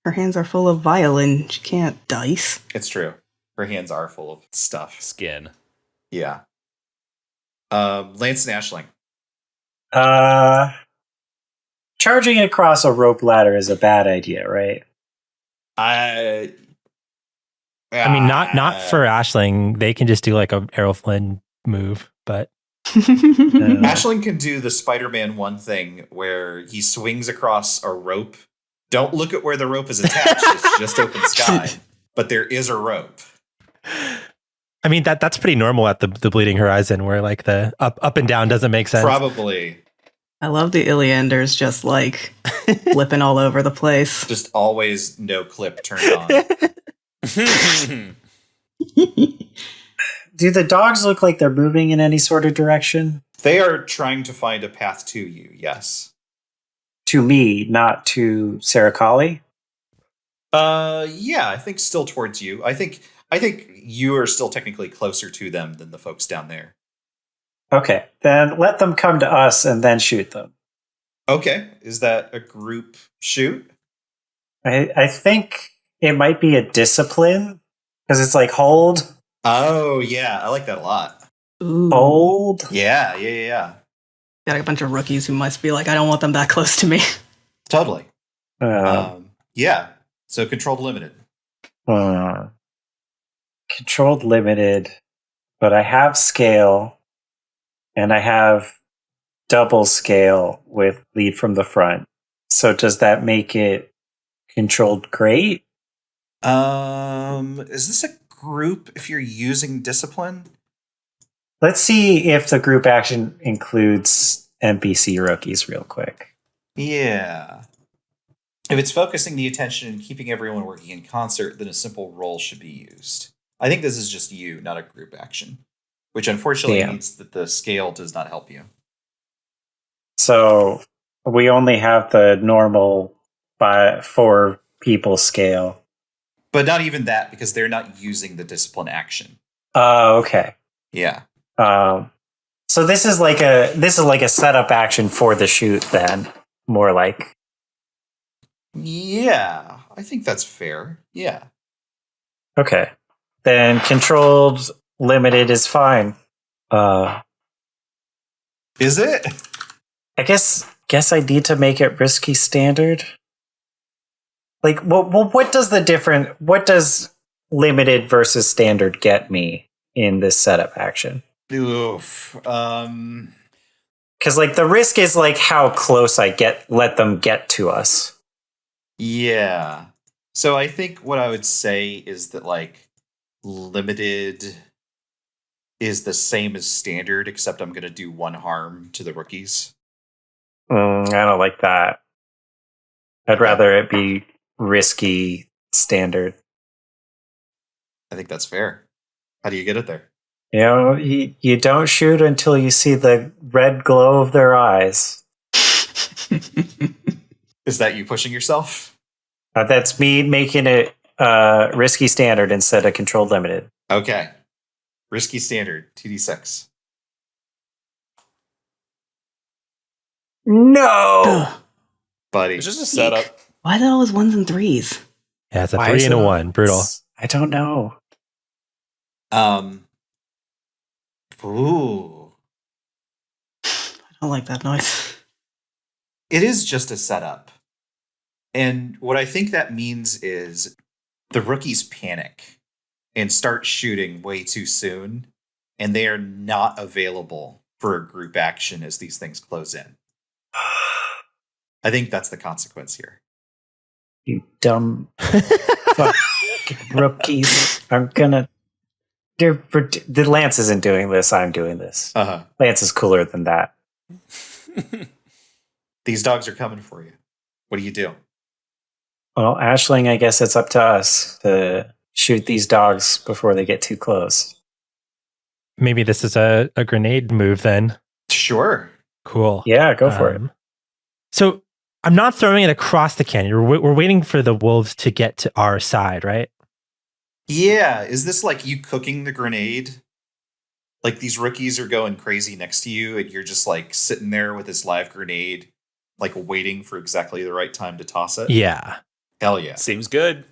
Her hands are full of violin. She can't dice. It's true. Her hands are full of stuff. Skin. Yeah. Lance and Ashling. Charging across a rope ladder is a bad idea, right? I mean, not for Ashling. They can just do like a Errol Flynn move, but Ashling can do the Spider-Man 1 thing where he swings across a rope. Don't look at where the rope is attached. It's just open sky. But there is a rope. I mean, that's pretty normal at the Bleeding Horizon, where like the up and down doesn't make sense. Probably. I love the Ilianders just like flipping all over the place. Just always no clip turned on. Do the dogs look like they're moving in any sort of direction? They are trying to find a path to you, yes. To me, not to Serikali? Yeah, I think still towards you. I think you are still technically closer to them than the folks down there. Okay, then let them come to us and then shoot them. Okay, is that a group shoot? I think it might be a discipline, because it's like hold. Oh, yeah, I like that a lot. Ooh. Hold. Yeah. Got a bunch of rookies who must be like, I don't want them that close to me. Totally. Yeah, so controlled limited. Controlled limited, but I have scale. And I have double scale with lead from the front. So does that make it controlled great? Is this a group if you're using discipline? Let's see if the group action includes NPC rookies real quick. Yeah. If it's focusing the attention and keeping everyone working in concert, then a simple roll should be used. I think this is just you, not a group action. Which unfortunately means that the scale does not help you. So we only have the normal 4 people scale. But not even that, because they're not using the discipline action. Oh, okay. Yeah. So this is like a setup action for the shoot then, more like. Yeah, I think that's fair. Yeah. Okay. Then controlled limited is fine. Is it? I guess I need to make it risky standard. Like, what does limited versus standard get me in this setup action? Oof. Because like the risk is like how close I let them get to us. Yeah. So I think what I would say is that like limited is the same as standard, except I'm going to do 1 harm to the rookies. I don't like that. I'd rather it be risky standard. I think that's fair. How do you get it there? You know, you don't shoot until you see the red glow of their eyes. Is that you pushing yourself? That's me making it risky standard instead of controlled limited. Okay. Risky standard, 2d6. No! Buddy. It's just a setup. Why are they always ones and threes? Yeah, it's a Why 3 is and a it- 1. Brutal. I don't know. Ooh. I don't like that noise. It is just a setup. And what I think that means is the rookies panic and start shooting way too soon, and they are not available for a group action as these things close in. I think that's the consequence here. You dumb fuck rookies. I'm gonna... The Lance isn't doing this, I'm doing this. Uh-huh. Lance is cooler than that. These dogs are coming for you. What do you do? Well, Ashling, I guess it's up to us to shoot these dogs before they get too close. Maybe this is a grenade move then. Sure. Cool. Yeah, go for it. So I'm not throwing it across the canyon. We're waiting for the wolves to get to our side, right? Yeah. Is this like you cooking the grenade? Like these rookies are going crazy next to you and you're just like sitting there with this live grenade, like waiting for exactly the right time to toss it? Yeah. Hell yeah. Seems good.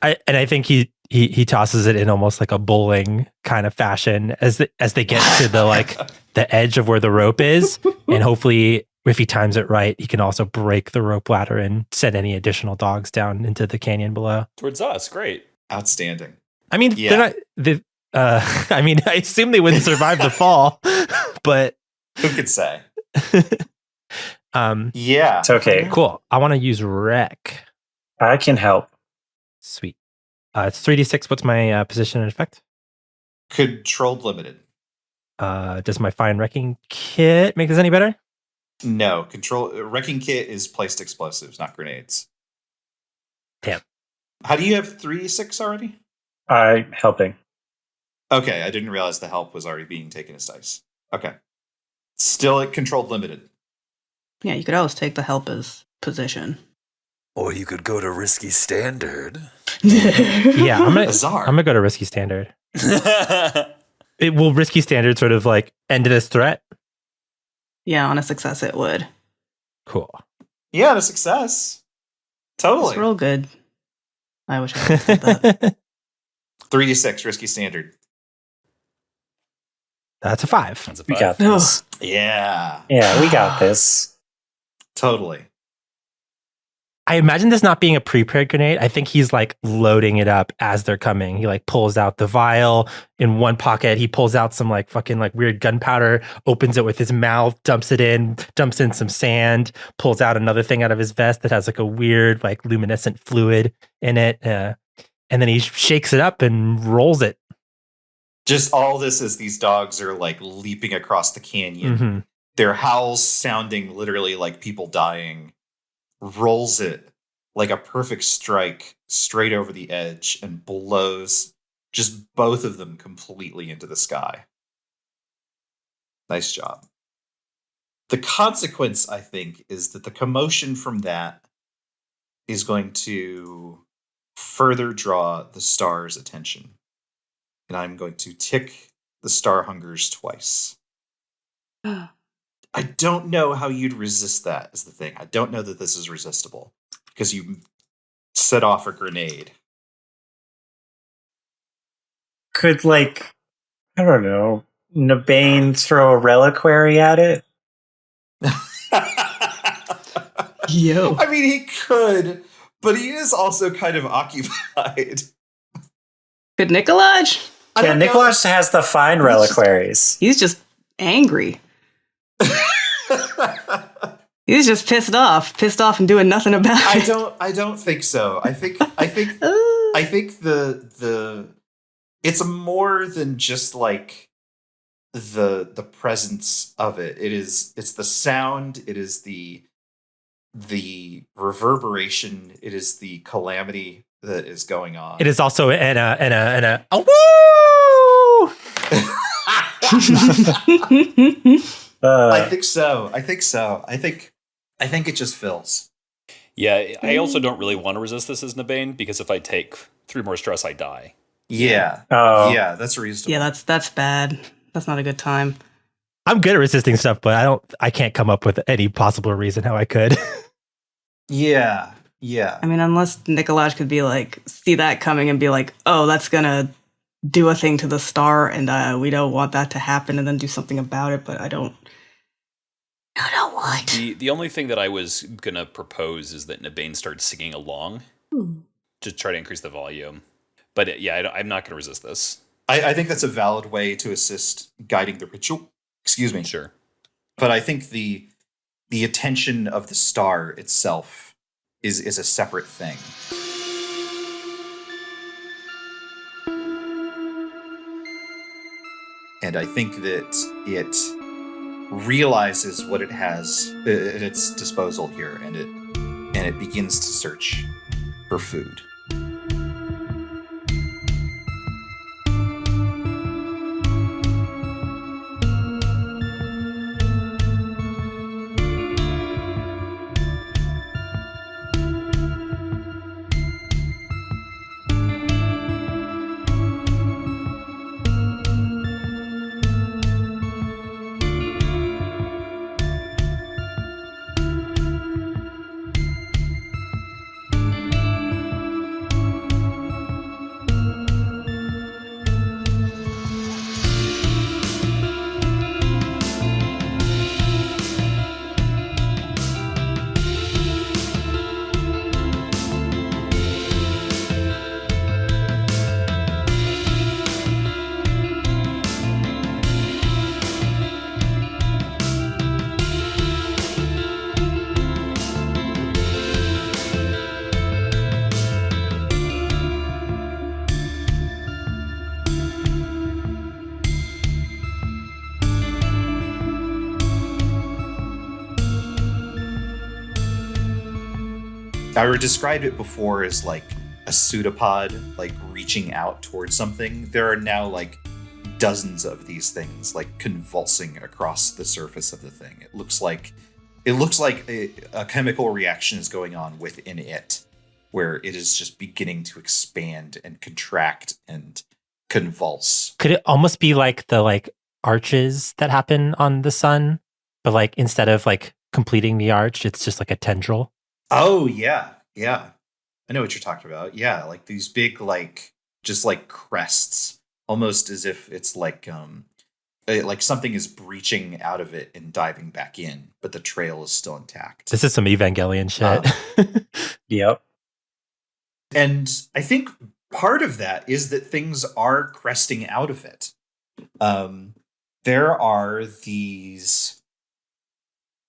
I think he tosses it in almost like a bowling kind of fashion as they get to the like the edge of where the rope is, and hopefully if he times it right, he can also break the rope ladder and send any additional dogs down into the canyon below. Towards us. Great. Outstanding. I mean, Yeah. they're not. I mean, I assume they wouldn't survive the fall, but Who could say? yeah, Yeah. It's okay. cool. I want to use wreck. I can help. Sweet. It's 3d6. What's my position and effect? Controlled limited. Does my fine wrecking kit make this any better? No. Wrecking kit is placed explosives, not grenades. Damn. How do you have 3-6 already? I'm helping. Okay, I didn't realize the help was already being taken as dice. Okay. Still at controlled limited. Yeah, you could always take the help as position. Or you could go to risky standard. Yeah, I'm Bizarre. gonna go to risky standard. It will risky standard sort of like end this threat. Yeah, on a success it would. Cool. Yeah, a success. Totally. It's real good. I wish I had said that. 3d6, risky standard. That's a 5. That's a We 5. got this. Yeah. Yeah, we got this. Totally. I imagine this not being a prepared grenade. I think he's like loading it up as they're coming. He like pulls out the vial in one pocket. He pulls out some like fucking like weird gunpowder, opens it with his mouth, dumps in some sand, pulls out another thing out of his vest that has like a weird like luminescent fluid in it. And then he shakes it up and rolls it. Just all this as these dogs are like leaping across the canyon. Mm-hmm. Their howls sounding literally like people dying. Rolls it like a perfect strike straight over the edge and blows just both of them completely into the sky. Nice job. The consequence, I think, is that the commotion from that is going to further draw the star's attention. And I'm going to tick the star hungers twice. I don't know how you'd resist that, is the thing. I don't know that this is resistible because you set off a grenade. Could, like, I don't know, Nabain throw a reliquary at it? Yo. I mean, he could, but he is also kind of occupied. Could Nikolaj? Yeah, Nikolaj has the fine reliquaries. He's just angry. He's just pissed off and doing nothing about it. I don't think so. I think the it's more than just like the presence of it. It's the sound, it is the reverberation, it is the calamity that is going on. It is also a woo! I think so. I think it just fills. Yeah, I also don't really want to resist this as Nabain, because if I take 3 more stress, I die. Yeah. Oh. Yeah, that's reasonable. Yeah, that's bad. That's not a good time. I'm good at resisting stuff, but I can't come up with any possible reason how I could. Yeah. I mean, unless Nikolaj could be like, see that coming and be like, oh, that's gonna do a thing to the star, and we don't want that to happen, and then do something about it. But I don't know what. The only thing that I was gonna propose is that Nabain starts singing along to try to increase the volume. But yeah, I'm not gonna resist this. I think that's a valid way to assist guiding the ritual. Excuse me. Sure. But I think the attention of the star itself is a separate thing. And I think that it realizes what it has at its disposal here, and it begins to search for food. I would describe it before as like a pseudopod, like reaching out towards something. There are now like dozens of these things, like convulsing across the surface of the thing. It looks like a chemical reaction is going on within it, where it is just beginning to expand and contract and convulse. Could it almost be like the like arches that happen on the sun, but like instead of like completing the arch, it's just like a tendril? Oh, yeah. I know what you're talking about. Yeah, like these big, like, just like crests, almost as if it's like something is breaching out of it and diving back in, but the trail is still intact. This is some Evangelion shit. Yep. And I think part of that is that things are cresting out of it. There are these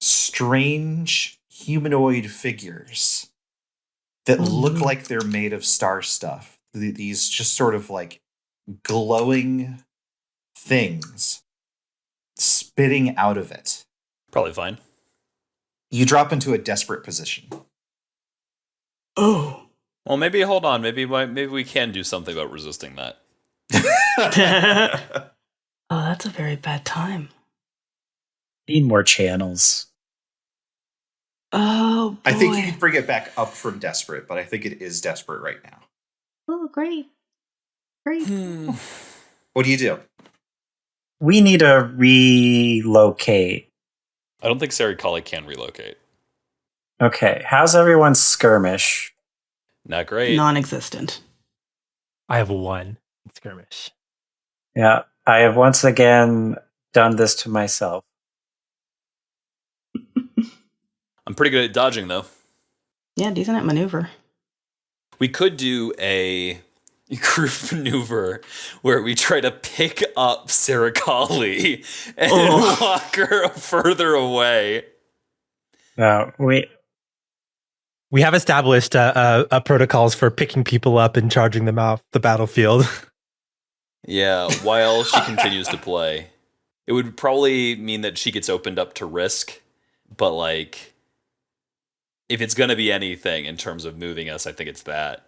strange humanoid figures that look like they're made of star stuff. These just sort of like glowing things spitting out of it. Probably fine. You drop into a desperate position. Oh. Well, maybe hold on. Maybe we can do something about resisting that. Oh, that's a very bad time. Need more channels. Oh, boy. I think you can bring it back up from desperate, but I think it is desperate right now. Oh, great. Great. What do you do? We need to relocate. I don't think Serikali can relocate. Okay, how's everyone's skirmish? Not great. Non-existent. I have one skirmish. Yeah, I have once again done this to myself. I'm pretty good at dodging, though. Yeah, decent at maneuver. We could do a group maneuver where we try to pick up Serikali and walk her further away. No, We have established protocols for picking people up and charging them off the battlefield. Yeah, while she continues to play. It would probably mean that she gets opened up to risk, but like, if it's going to be anything in terms of moving us, I think it's that.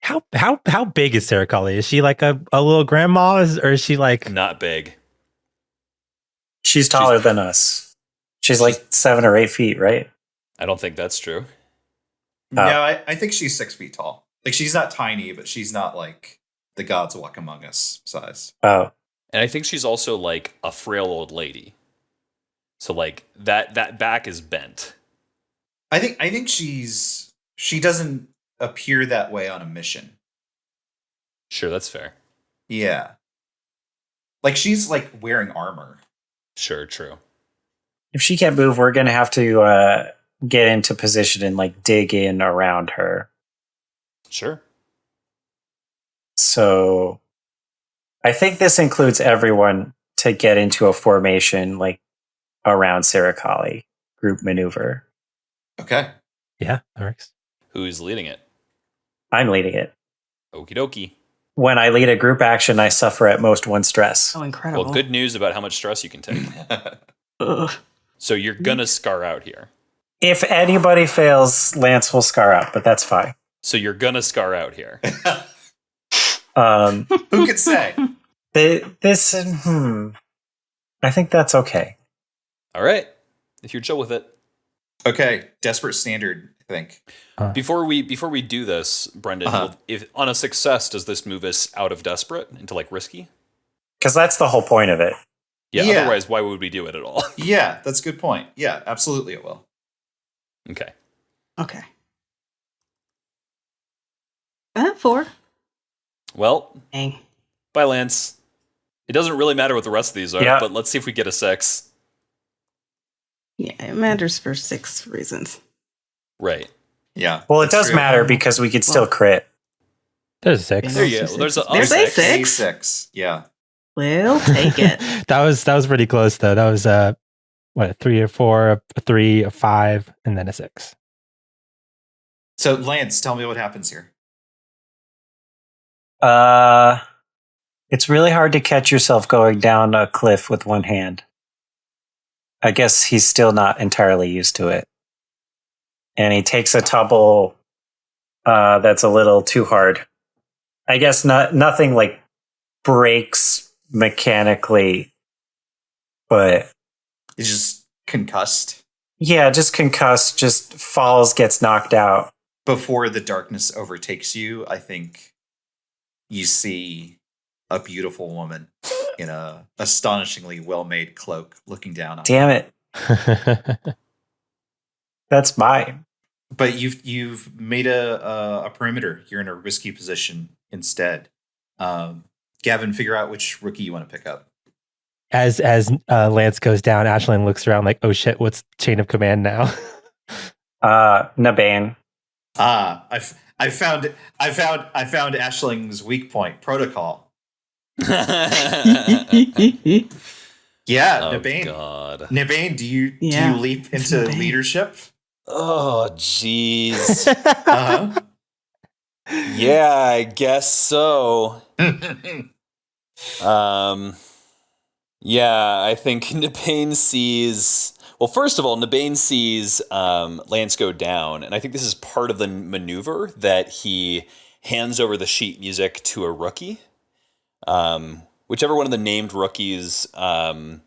How big is Serikali? Is she like a little grandma, or is she like Not big. She's taller than us. She's like 7 or 8 feet, right? I don't think that's true. No, I think she's 6 feet tall. Like, she's not tiny, but she's not like the gods walk among us size. Oh, And I think she's also like a frail old lady. So like that back is bent. I think she doesn't appear that way on a mission. Sure, that's fair. Yeah. Like, she's like wearing armor. Sure, true. if she can't move, we're gonna have to get into position and like dig in around her. Sure. So I think this includes everyone to get into a formation like around Serikali. Group maneuver. Okay. Yeah, that works. Who's leading it? I'm leading it. Okie dokie. When I lead a group action, I suffer at most 1 stress. Oh, incredible. Well, good news about how much stress you can take. Ugh. So you're gonna scar out here. If anybody fails, Lance will scar out, but that's fine. So you're gonna scar out here. Who could say? I think that's okay. All right. If you're chill with it. Okay, desperate standard, I think. Before we do this, Brendan, if on a success, does this move us out of desperate into like risky? Because that's the whole point of it. Yeah, Yeah. otherwise why would we do it at all? Yeah, that's a good point. Yeah, absolutely it will. Okay. Okay. 4. Well, Dang. bye Lance. It doesn't really matter what the rest of these are, Yeah. but let's see if we get a 6. Yeah, it matters for 6 reasons. Right. Yeah. Well, it that's does true. matter because we could still crit. There's 6. There you go. There's a There's a 6. A6. Yeah. We'll take it. that was pretty close though. That was a 3 or 4, a 3, a 5, and then a 6. So, Lance, tell me what happens here. It's really hard to catch yourself going down a cliff with one hand. I guess he's still not entirely used to it. And he takes a tumble that's a little too hard. I guess nothing like breaks mechanically, but He's just concussed. yeah, just concussed, just falls, gets knocked out. Before the darkness overtakes you, I think you see a beautiful woman in a astonishingly well-made cloak looking down on you. Damn it. That's mine. But you've made a perimeter. You're in a risky position instead. Gavin, figure out which rookie you want to pick up. As Lance goes down, Ashlyn looks around like, oh shit, what's chain of command now? Nabain. I found Ashling's weak point, protocol. Yeah, Oh, Nabain. God. Nabain, do you leap into Nabain. leadership? Oh, jeez. Uh-huh. Yeah, I guess so. Yeah, I think Nabain sees... Well, first of all, Nabain sees Lance go down, and I think this is part of the maneuver that he hands over the sheet music to a rookie. Whichever one of the named rookies Gavin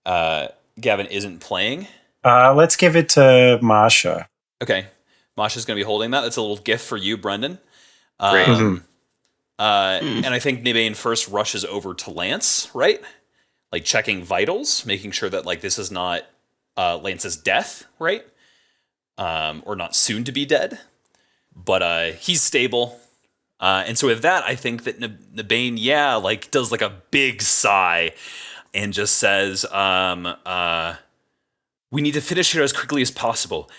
isn't playing. Let's give it to Masha. Okay. Masha's going to be holding that. That's a little gift for you, Brendan. Great. And I think Nabain first rushes over to Lance, right? Like checking vitals, making sure that like this is not Lance's death, right? Or not soon to be dead. But he's stable. And so with that, I think that Nabain, like does like a big sigh and just says, we need to finish here as quickly as possible.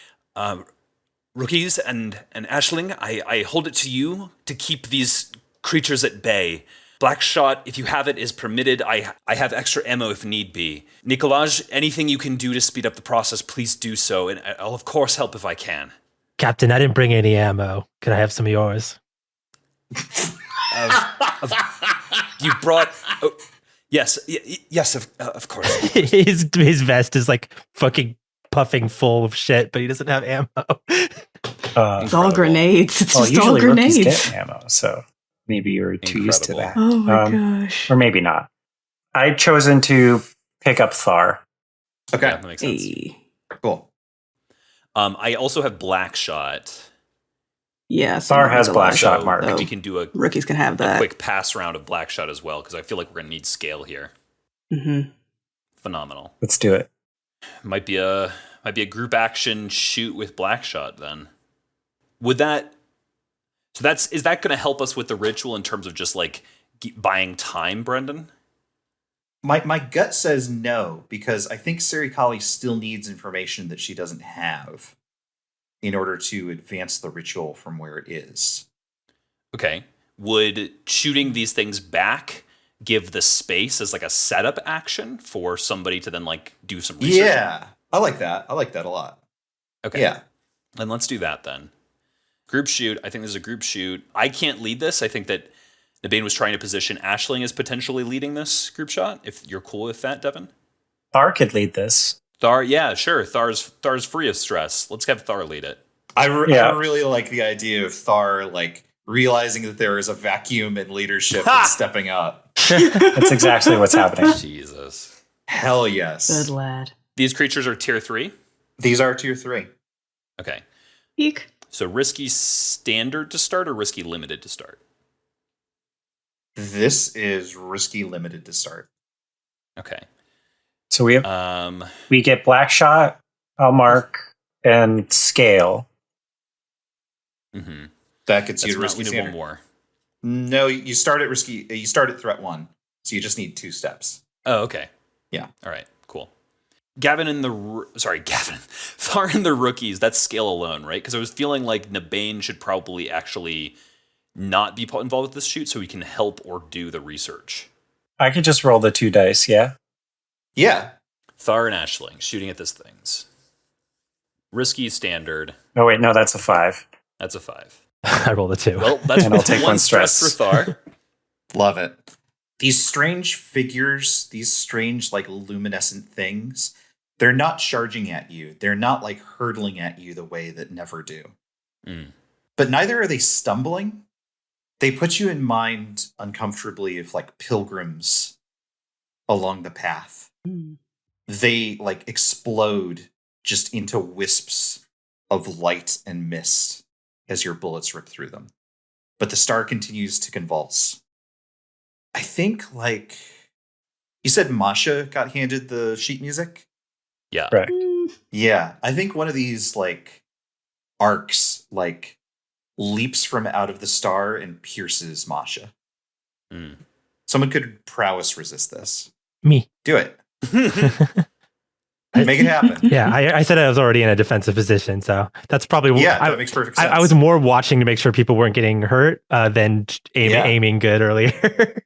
Rookies and Ashling, I hold it to you to keep these creatures at bay. Black shot, if you have it, is permitted. I have extra ammo if need be. Nikolaj, anything you can do to speed up the process, please do so, and I'll of course help if I can. Captain, I didn't bring any ammo. Can I have some of yours? You brought... Yes, yes, of course. his vest is like fucking puffing full of shit, but he doesn't have ammo. It's all Incredible. grenades. It's just all usually rookies grenades. get ammo, so maybe you're too used to that. Incredible. Oh my gosh. Or maybe not. I've chosen to pick up Thar. Okay, Yeah, that makes sense. Hey. cool. I also have black shot. Yeah, Thar has Nikolaj, black shot so- mark. so We can do a rookies can have that. quick pass round of black shot as well because I feel like we're going to need scale here. Mm-hmm. Phenomenal. Let's do it. Might be a group action shoot with black shot then. Would that? So is that going to help us with the ritual in terms of just like buying time, Brendan? My gut says no, because I think Serikali still needs information that she doesn't have in order to advance the ritual from where it is. Okay. Would shooting these things back give the space as like a setup action for somebody to then like do some research? Yeah, I like that. I like that a lot. Okay. Yeah. Then let's do that then. Group shoot. I think there's a group shoot. I can't lead this. I think that Nabain was trying to position Aisling as potentially leading this group shot. If you're cool with that, Devin. Thar could lead this. Thar, yeah, sure. Thar's free of stress. Let's have Thar lead it. I really like the idea of Thar like realizing that there is a vacuum in leadership and stepping up. That's exactly what's happening. Jesus. Hell yes. Good lad. These creatures are tier 3. These are tier 3. Okay. Eek. So risky standard to start or risky limited to start? This is risky limited to start. Okay. So we get black shot, mark, and scale. Mm-hmm. That gets you That's to not, risky we need standard. one more. No, you start at risky. You start at threat 1, so you just need 2 steps. Oh, okay. Yeah. All right. Cool. Thar and the rookies. That's scale alone, right? Because I was feeling like Nabain should probably actually not be involved with this shoot, so we can help or do the research. I could just roll the 2 dice, yeah? Yeah. Thar and Aisling shooting at these things. Risky standard. Oh, wait, no, that's a 5. That's a 5. I rolled a 2. Well, that's And I'll take one stress for stress. Thar. Love it. These strange figures, these strange like luminescent things, they're not charging at you. They're not like hurtling at you the way that never do. Mm. But neither are they stumbling. They put you in mind uncomfortably of like pilgrims along the path. Mm. They like explode just into wisps of light and mist as your bullets rip through them. But the star continues to convulse. I think like you said Masha got handed the sheet music. Yeah. Right. Yeah, I think one of these like arcs like leaps from out of the star and pierces Masha. Mm. Someone could prowess resist this. Me. Do it. Make it happen. Yeah, I said I was already in a defensive position, so that's probably Yeah, that makes perfect sense. I was more watching to make sure people weren't getting hurt than aiming good earlier.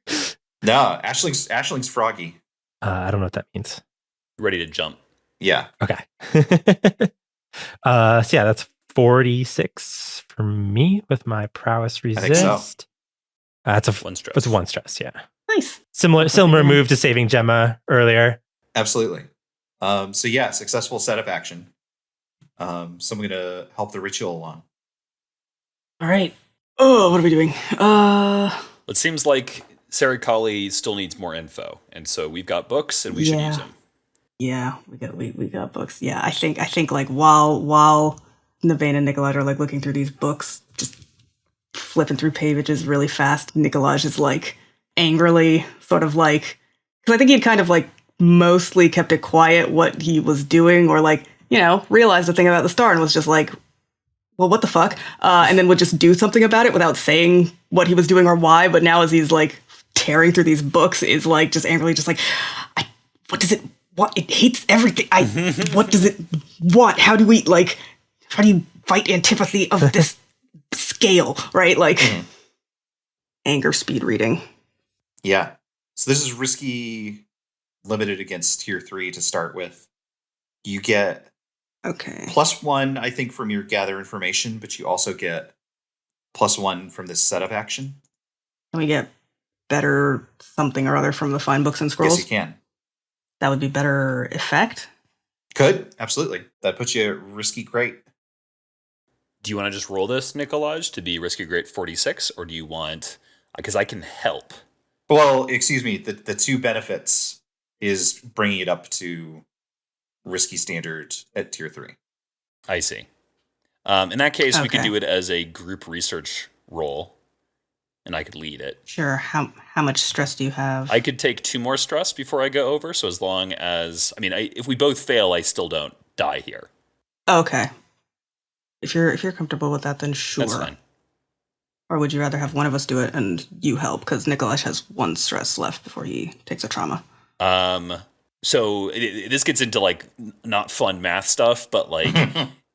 No, Ashling's froggy. I don't know what that means. Ready to jump. Yeah. Okay. So yeah, that's 46 for me with my prowess resist. think so. That's a One stress. That's 1 stress. Yeah. Nice. Similar move to saving Gemma earlier. Absolutely. So yeah, successful setup action. So I'm gonna help the ritual along. All right. Oh, what are we doing? It seems like Serikali still needs more info, and so we've got books, and we should use them. Yeah, we got books. Yeah, I think like while Nabain and Nikolaj are like looking through these books, just flipping through pages really fast, Nikolaj is like angrily sort of like, because I think he'd kind of like mostly kept it quiet what he was doing, or like, you know, realized the thing about the star and was just like, well, what the fuck? And then would just do something about it without saying what he was doing or why. But now as he's like tearing through these books, is like just angrily just like, what does it want? It hates everything. What does it want? How do you fight antipathy of this scale, right? Like anger speed reading. Yeah. So this is risky limited against tier 3 to start with. You get +1, I think, from your gather information, but you also get +1 from this setup action. And we get better something or other from the fine books and scrolls? Yes, you can. That would be better effect. Could, absolutely. That puts you at risky great. Do you want to just roll this, Nikolaj, to be risky great 46, or do you want... Because I can help. Well, excuse me, the two benefits is bringing it up to risky standard at tier 3. I see. In that case, we could Okay. do it as a group research roll, and I could lead it. Sure. How much stress do you have? I could take 2 more stress before I go over, so as long as... I mean, if we both fail, I still don't die here. Okay. If you're comfortable with that, then sure. That's fine. Or would you rather have one of us do it and you help? Because Nikolaj has 1 stress left before he takes a trauma. So this gets into, like, not fun math stuff, but, like...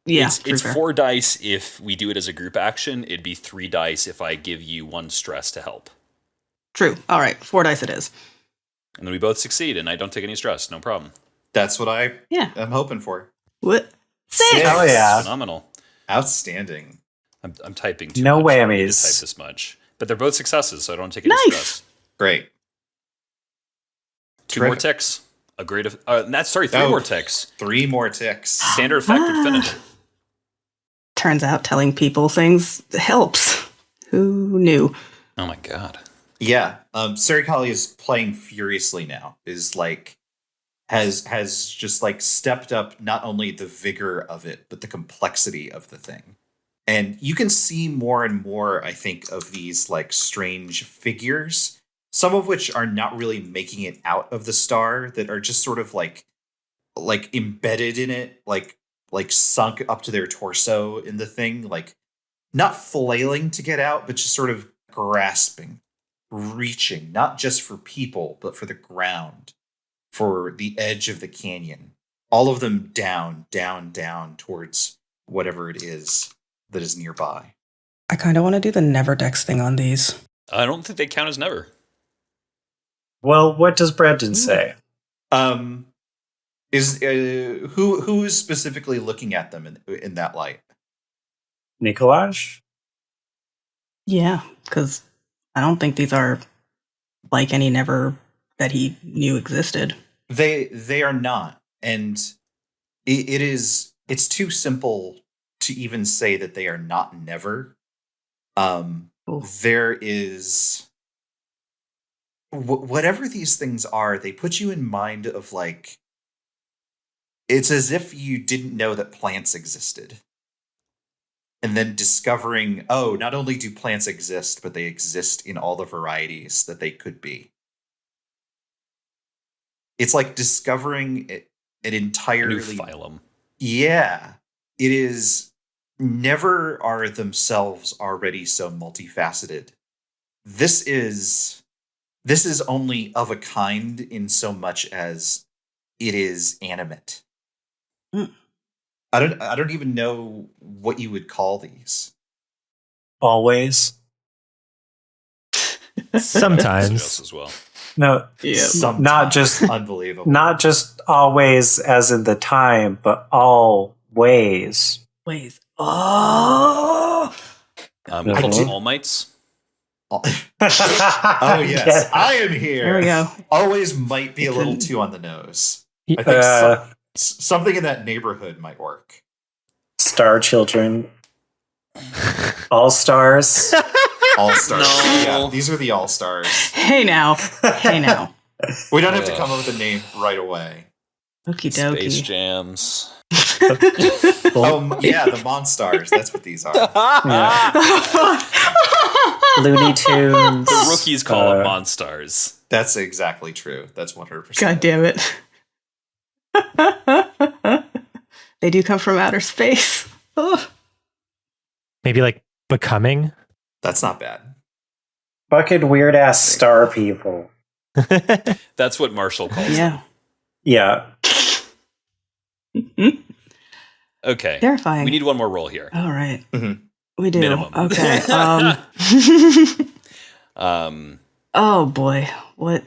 Yeah, it's fair. 4 dice if we do it as a group action. It'd be 3 dice if I give you 1 stress to help. True. All right, 4 dice it is. And then we both succeed, and I don't take any stress. No problem. That's what I Yeah. am hoping for. What? 6! Oh, yeah. Phenomenal. Outstanding. I'm typing too No much. I don't need to whammies. type this much. But they're both successes, so I don't take any Nice. stress. Great. 2 more Terrific. ticks. A great... 3 Oh. more ticks. 3 more ticks. Standard effect would finish it. Turns out telling people things helps. Who knew? Oh my god. Yeah. Serikali is playing furiously now. Is like has just like stepped up not only the vigor of it, but the complexity of the thing. And you can see more and more, I think, of these like strange figures, some of which are not really making it out of the star, that are just sort of like embedded in it, like sunk up to their torso in the thing, like not flailing to get out, but just sort of grasping, reaching, not just for people, but for the ground, for the edge of the canyon. All of them down, down, down towards whatever it is that is nearby. I kind of want to do the never dex thing on these. I don't think they count as never. Well, what does Brandon say? Is who is specifically looking at them in that light? Nikolaj? Yeah, because I don't think these are like any never that he knew existed. They are not, and it's too simple to even say that they are not never. There is whatever these things are, they put you in mind of like, it's as if you didn't know that plants existed. And then discovering, oh, not only do plants exist, but they exist in all the varieties that they could be. It's like discovering an entirely... New phylum. Yeah. It is... Never are themselves already so multifaceted. This is only of a kind in so much as it is animate. Mm. I don't even know what you would call these. Always? Sometimes. As well. No, Sometimes. not just Unbelievable. not just always as in the time, but always. Ways. Oh! All mites. Oh yes, I am here. There we go. Always might be a little too on the nose. I think something in that neighborhood might work. Star Children. All Stars. All stars. No. Yeah, these are the all stars. Hey now. Hey now. We don't have to come up with a name right away. Okie Space dokie. Jams. Oh yeah, the Monstars. That's what these are. Looney Tunes. The rookies call them Monstars. That's exactly true. That's 100%. God damn it. They do come from outer space. Ugh. Maybe like becoming. That's not bad. Fucking weird ass star people. That's what Marshall calls them. Yeah. Yeah. Okay. Terrifying. We need one more roll here. All right. Mhm. We do. Minimum. Okay. Oh boy. What?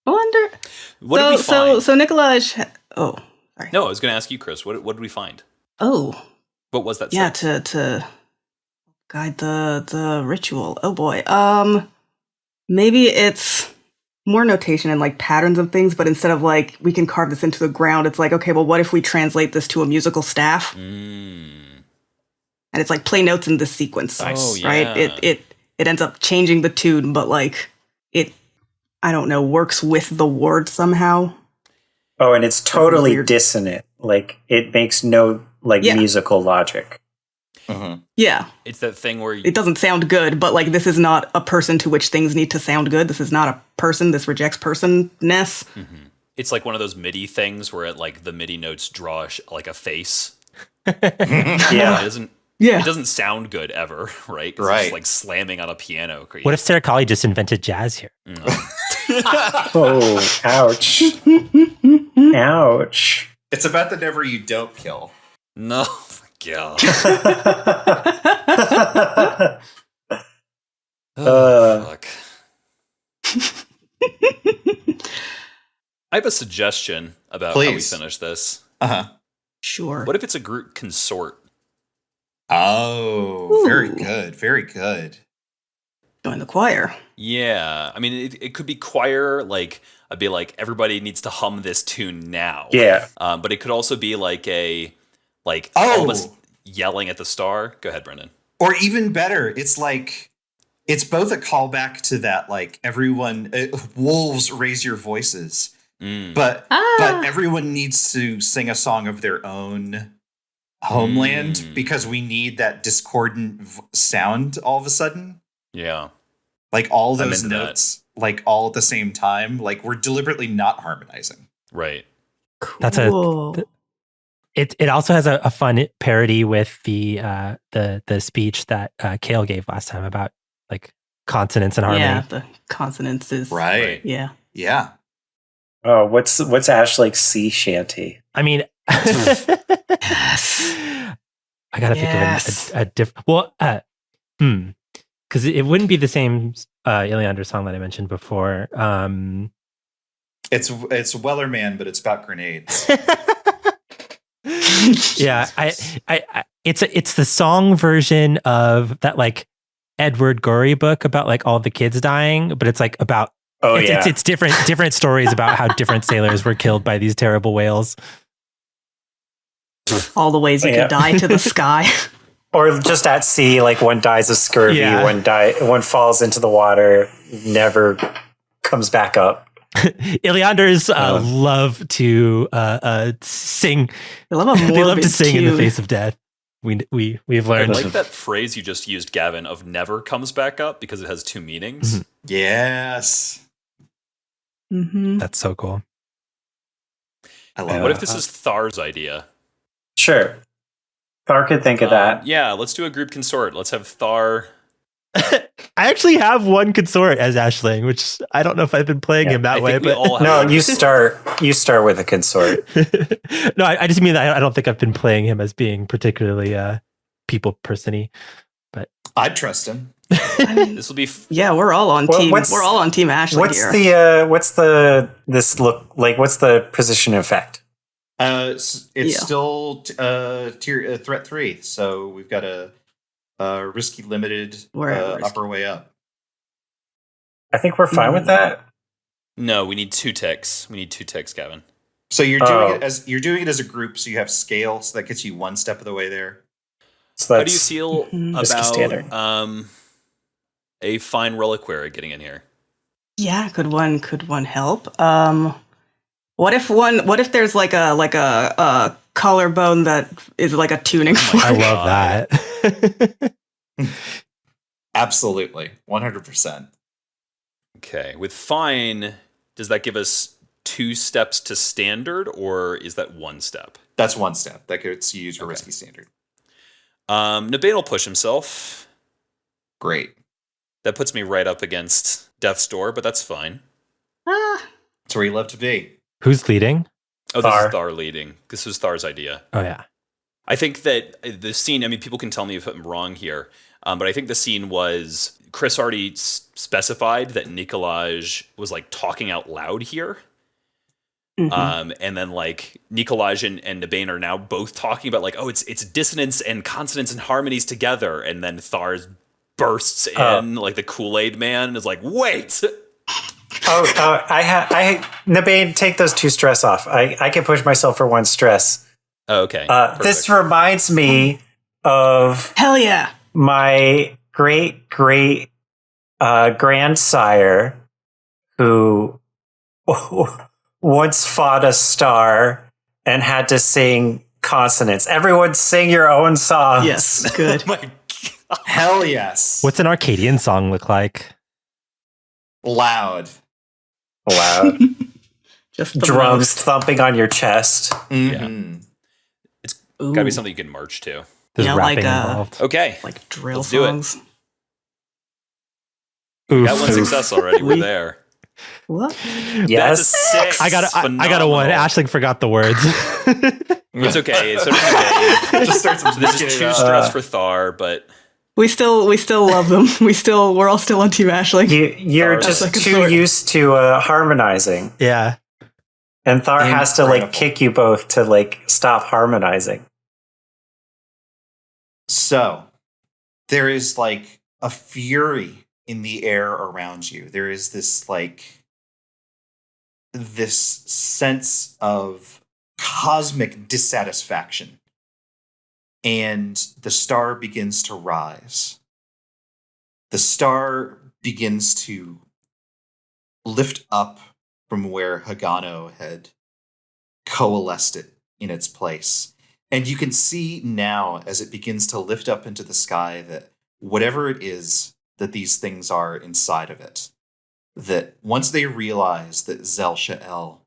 I wonder. What did we find? So Nikolaj. Oh, sorry. No, I was going to ask you, Kris. What did we find? Oh, What was that? yeah. sentence? To guide the ritual. Oh boy. Maybe it's more notation and like patterns of things, but instead of like we can carve this into the ground, it's like, okay, well, what if we translate this to a musical staff? And it's like play notes in this sequence, Oh, yeah. right? It ends up changing the tune, but like it, I don't know, works with the word somehow. Oh, and it's totally Weird. dissonant. Like it makes no musical logic. Yeah. It's that thing where It doesn't sound good, but like this is not a person to which things need to sound good. This is not a person. This rejects personness. it's like one of those MIDI things where it, like the MIDI notes draw like a face. Yeah. It doesn't sound good ever, right? 'Cause It's Right. just like slamming on a piano. What if Serikali just invented jazz here? Oh, ouch. Ouch. It's about the never you don't kill. No, God. Fuck. I have a suggestion about how we Please. finish this. Sure. What if it's a group consort? Oh, very Ooh. good. Very good. Join the choir. Yeah, I mean, it could be choir. Like, I'd be like, everybody needs to hum this tune now. Yeah. But it could also be like all of us yelling at the star. Go ahead, Brendan. Or even better, it's like it's both a callback to that, like everyone, wolves raise your voices, but everyone needs to sing a song of their own homeland because we need that discordant sound all of a sudden. Yeah. Like all I'm those into notes, like all at the same time. Like we're deliberately not harmonizing. Right. That's Cool. It also has a fun parody with the speech that Kale gave last time about like consonants and harmony. Yeah, the consonants is Right. Yeah. Yeah. Oh, what's Ashlake's sea shanty? I mean, Yes. I gotta think of a different. Well, because it wouldn't be the same Iliander song that I mentioned before. It's Wellerman, but it's about grenades. Yeah, it's the song version of that like Edward Gorey book about like all the kids dying, but it's like about it's different stories about how different sailors were killed by these terrible whales. All the ways you could die to the sky. Or just at sea, like one dies of scurvy, one falls into the water, never comes back up. Ilianders love to sing. They love They love to sing in the tune. face of death. We've I learned. like that phrase you just used, Gavin, of never comes back up because it has two meanings. Yes. Mm-hmm. That's so cool. I love What it. if this is Thar's idea? Sure. Thar could think of that. Yeah, let's do a group consort. Let's have Thar. I actually have one consort as Ashling, which I don't know if I've been playing him that I way. think we But all have No, one. you start with a consort. no, I just mean that I don't think I've been playing him as being particularly people person-y. But I'd trust him. This will be Yeah, we're all on Well, team. what's- We're all on team Ashley What's here. what's the position effect? It's Yeah. still tier threat 3, so we've got a risky limited We're at risky. upper way up. I think we're fine with that. No, we need 2 ticks. We need 2 ticks, Gavin. So you're doing it as a group, so you have scale, so that gets you one step of the way there. So How do you that's feel risky standard. about a fine reliquary getting in here? Yeah, could one help? What if there's like a collarbone that is like a tuning fork? I love that. Absolutely, 100%. Okay. With fine, does that give us 2 steps to standard, or is that 1 step? That's one step that gets you to risky standard. Nabain will push himself. Great. That puts me right up against Death's Door, but that's fine. That's where you love to be. Who's leading? Oh, this Thar. is Thar leading. This was Thar's idea. Oh yeah. I think that the scene, I mean, people can tell me if I'm wrong here, but I think the scene was, Kris already specified that Nikolaj was like talking out loud here. And then like Nikolaj and Nabain are now both talking about like, oh, it's dissonance and consonants and harmonies together. And then Thar's bursts in like the Kool-Aid man and is like, wait. Nabain, take those 2 stress off. I can push myself for 1 stress. Oh, okay. This reminds me of Hell yeah. my great grandsire who once fought a star and had to sing consonants. Everyone sing your own songs. Yes, good. Oh my God. Hell yes. What's an Arcadian song look like? Loud? Loud. Just the Drums most. thumping on your chest. Mm-hmm. Gotta be something you can march to. There's You know, rapping like, involved. Okay. Like drill Let's do it. songs. Oof. Got 1 success already. We're there. What? Yes. That's a 6. I got a 1. Phenomenal. Ashling forgot the words. It's okay. It's okay. Just start some So this is 2 stress for Thar, but We still love them. We're all still on Team Ashling. You're Thar just second too sword. used to harmonizing. Yeah. And Thar has to Incredible. kick you both to stop harmonizing. So there is a fury in the air around you. There is this this sense of cosmic dissatisfaction. And the star begins to rise. The star begins to lift up from where Hagano had coalesced it in its place. And you can see now, as it begins to lift up into the sky, that whatever it is that these things are inside of it, that once they realize that Zel Sha'el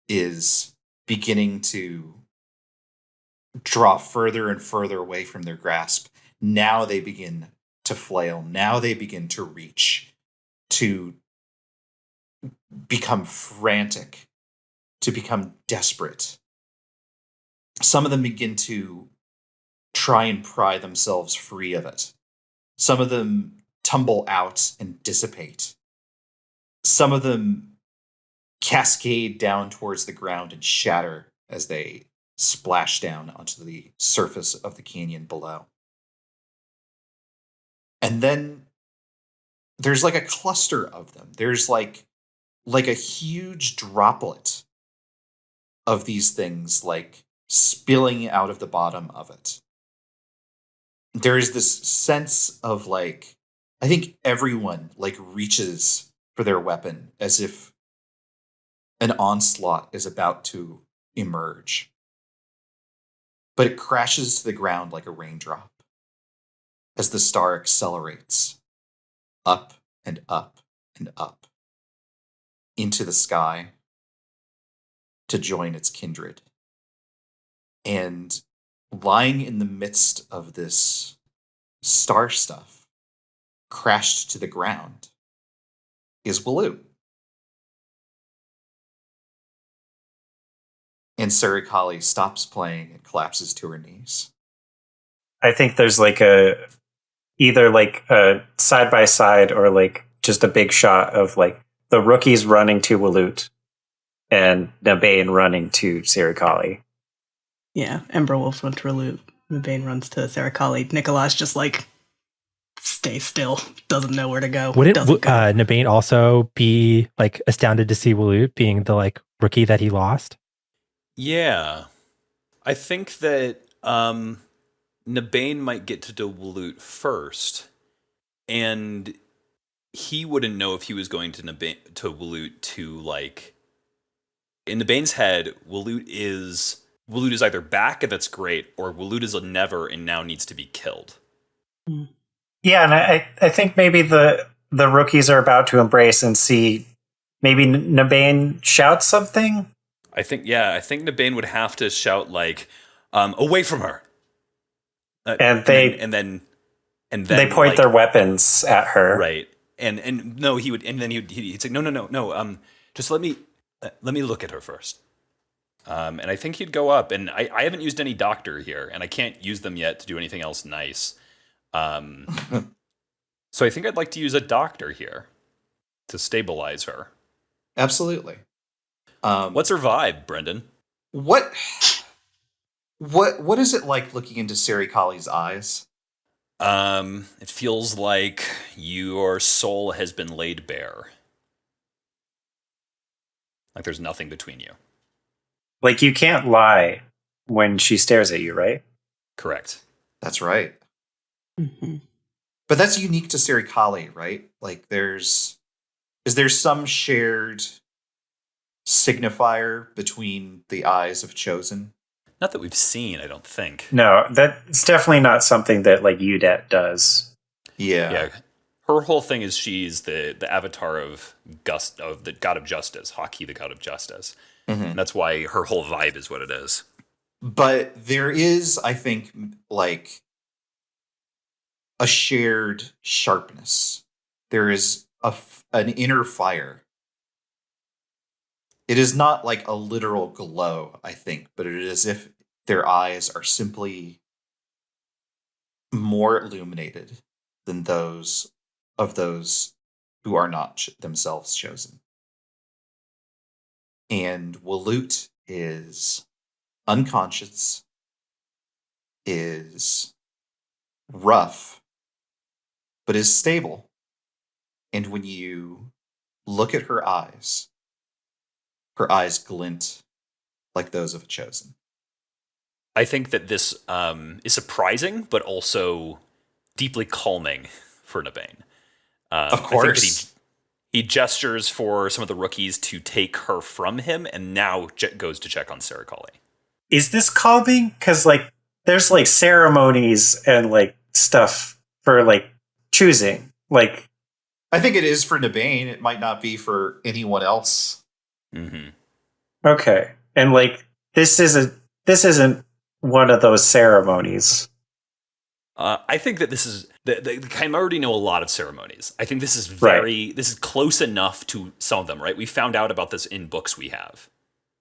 is beginning to draw further and further away from their grasp, now they begin to flail. Now they begin to reach, to become frantic, to become desperate. Some of them begin to try and pry themselves free of it. Some of them tumble out and dissipate. Some of them cascade down towards the ground and shatter as they splash down onto the surface of the canyon below. And then there's a cluster of them. There's like a huge droplet of these things spilling out of the bottom of it. There is this sense of I think everyone reaches for their weapon as if an onslaught is about to emerge. But it crashes to the ground like a raindrop as the star accelerates up and up and up into the sky to join its kindred. And lying in the midst of this star stuff, crashed to the ground, is Waloot. And Serikali stops playing and collapses to her knees. I think there's either a side by side or just a big shot of the rookies running to Waloot and Nabain running to Serikali. Yeah, Ember Wolves went to Waloot. Nabain runs to Serikali. Nikolaj just stay still. Doesn't know where to go. Would Doesn't go. Nabain also be astounded to see Waloot being the rookie that he lost? yeah. I think that Nabain might get to Waloot first, and he wouldn't know if he was going to Waloot to in Nabain's head, Waloot is either back and that's great, or Waloot is a never and now needs to be killed. Yeah, and I think maybe the rookies are about to embrace and see maybe Nabain shout something. I think Nabain would have to shout away from her. And then they point their weapons at her. Right. And no, he would, and then he'd say, no, just let me look at her first. And I think he'd go up, and I haven't used any doctor here, and I can't use them yet to do anything else nice. So I think I'd like to use a doctor here to stabilize her. Absolutely. What's her vibe, Brendan? What is it like looking into Serikali's eyes? It feels like your soul has been laid bare. Like there's nothing between you. Like you can't lie when she stares at you, right? Correct. That's right. Mm-hmm. But that's unique to Serikali, right? Like is there some shared signifier between the eyes of Chosen? Not that we've seen, I don't think. No, that's definitely not something that like Udet does. Yeah. Her whole thing is she's the avatar of the god of justice, Haki, the god of justice. Mm-hmm. And that's why her whole vibe is what it is. But there is, I think, like a shared sharpness. There is an inner fire. It is not like a literal glow, I think, but it is as if their eyes are simply more illuminated than those of those who are not themselves chosen. And Walut is unconscious, is rough, but is stable. And when you look at her eyes glint like those of a chosen. I think that this is surprising, but also deeply calming for Nabain. Of course. I think that he gestures for some of the rookies to take her from him, and now goes to check on Serikali. Is this calming? Because like there's like ceremonies and like stuff for like choosing. Like I think it is for Nabain. It might not be for anyone else. Mm-hmm. okay, and like this isn't one of those ceremonies. I think that this is I already know a lot of ceremonies. I think this is this is close enough to some of them, right? We found out about this in books we have.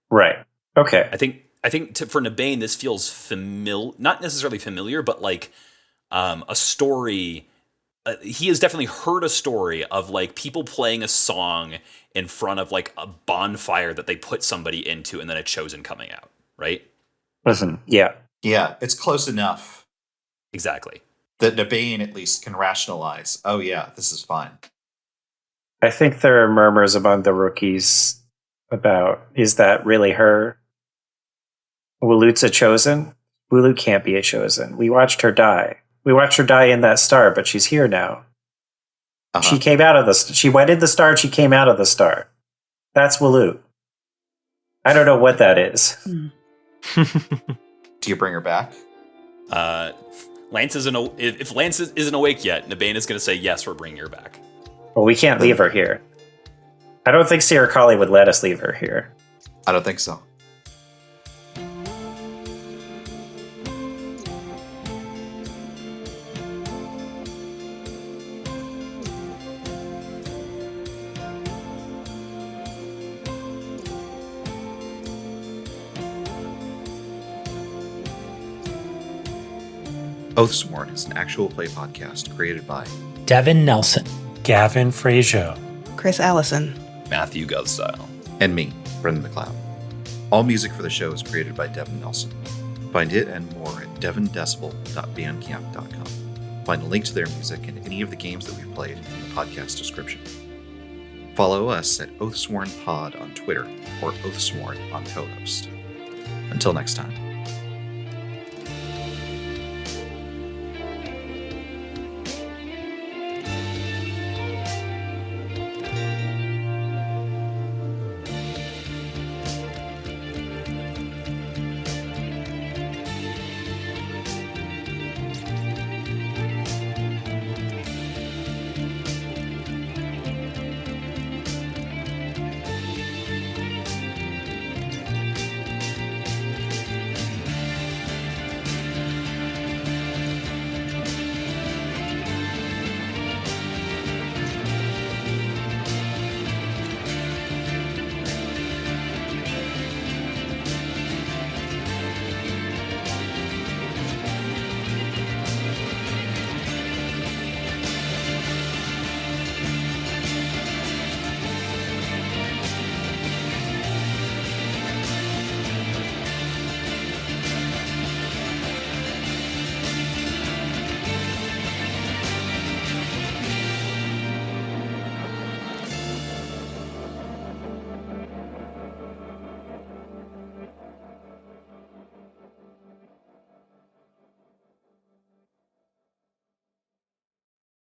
Right. Okay. I think for Nabain, this feels not necessarily familiar, but like a story. He has definitely heard a story of like people playing a song in front of like a bonfire that they put somebody into, and then a chosen coming out, right? Listen, yeah. Yeah, it's close enough Exactly. that Nabain at least can rationalize, oh yeah, this is fine. I think there are murmurs among the rookies about, is that really her? Walut's a chosen? Walut can't be a chosen. We watched her die. We watched her die in that star, but she's here now. Uh-huh. She came out of she went in the star, she came out of the star. That's Walut. I don't know what that is. Do you bring her back? Lance isn't. If Lance isn't awake yet, Nabain is going to say yes. We're bringing her back. Well, we can't leave her here. I don't think Serikali would let us leave her here. I don't think so. Oathsworn is an actual play podcast created by Devin Nelson, Gavin Fregeau, Kris Allison, Matthew Guzdial, and me, Brendan McLeod. All music for the show is created by Devin Nelson. Find it and more at devindecibel.bandcamp.com. Find a link to their music and any of the games that we've played in the podcast description. Follow us at Oathsworn Pod on Twitter or Oathsworn on co-host. Until next time.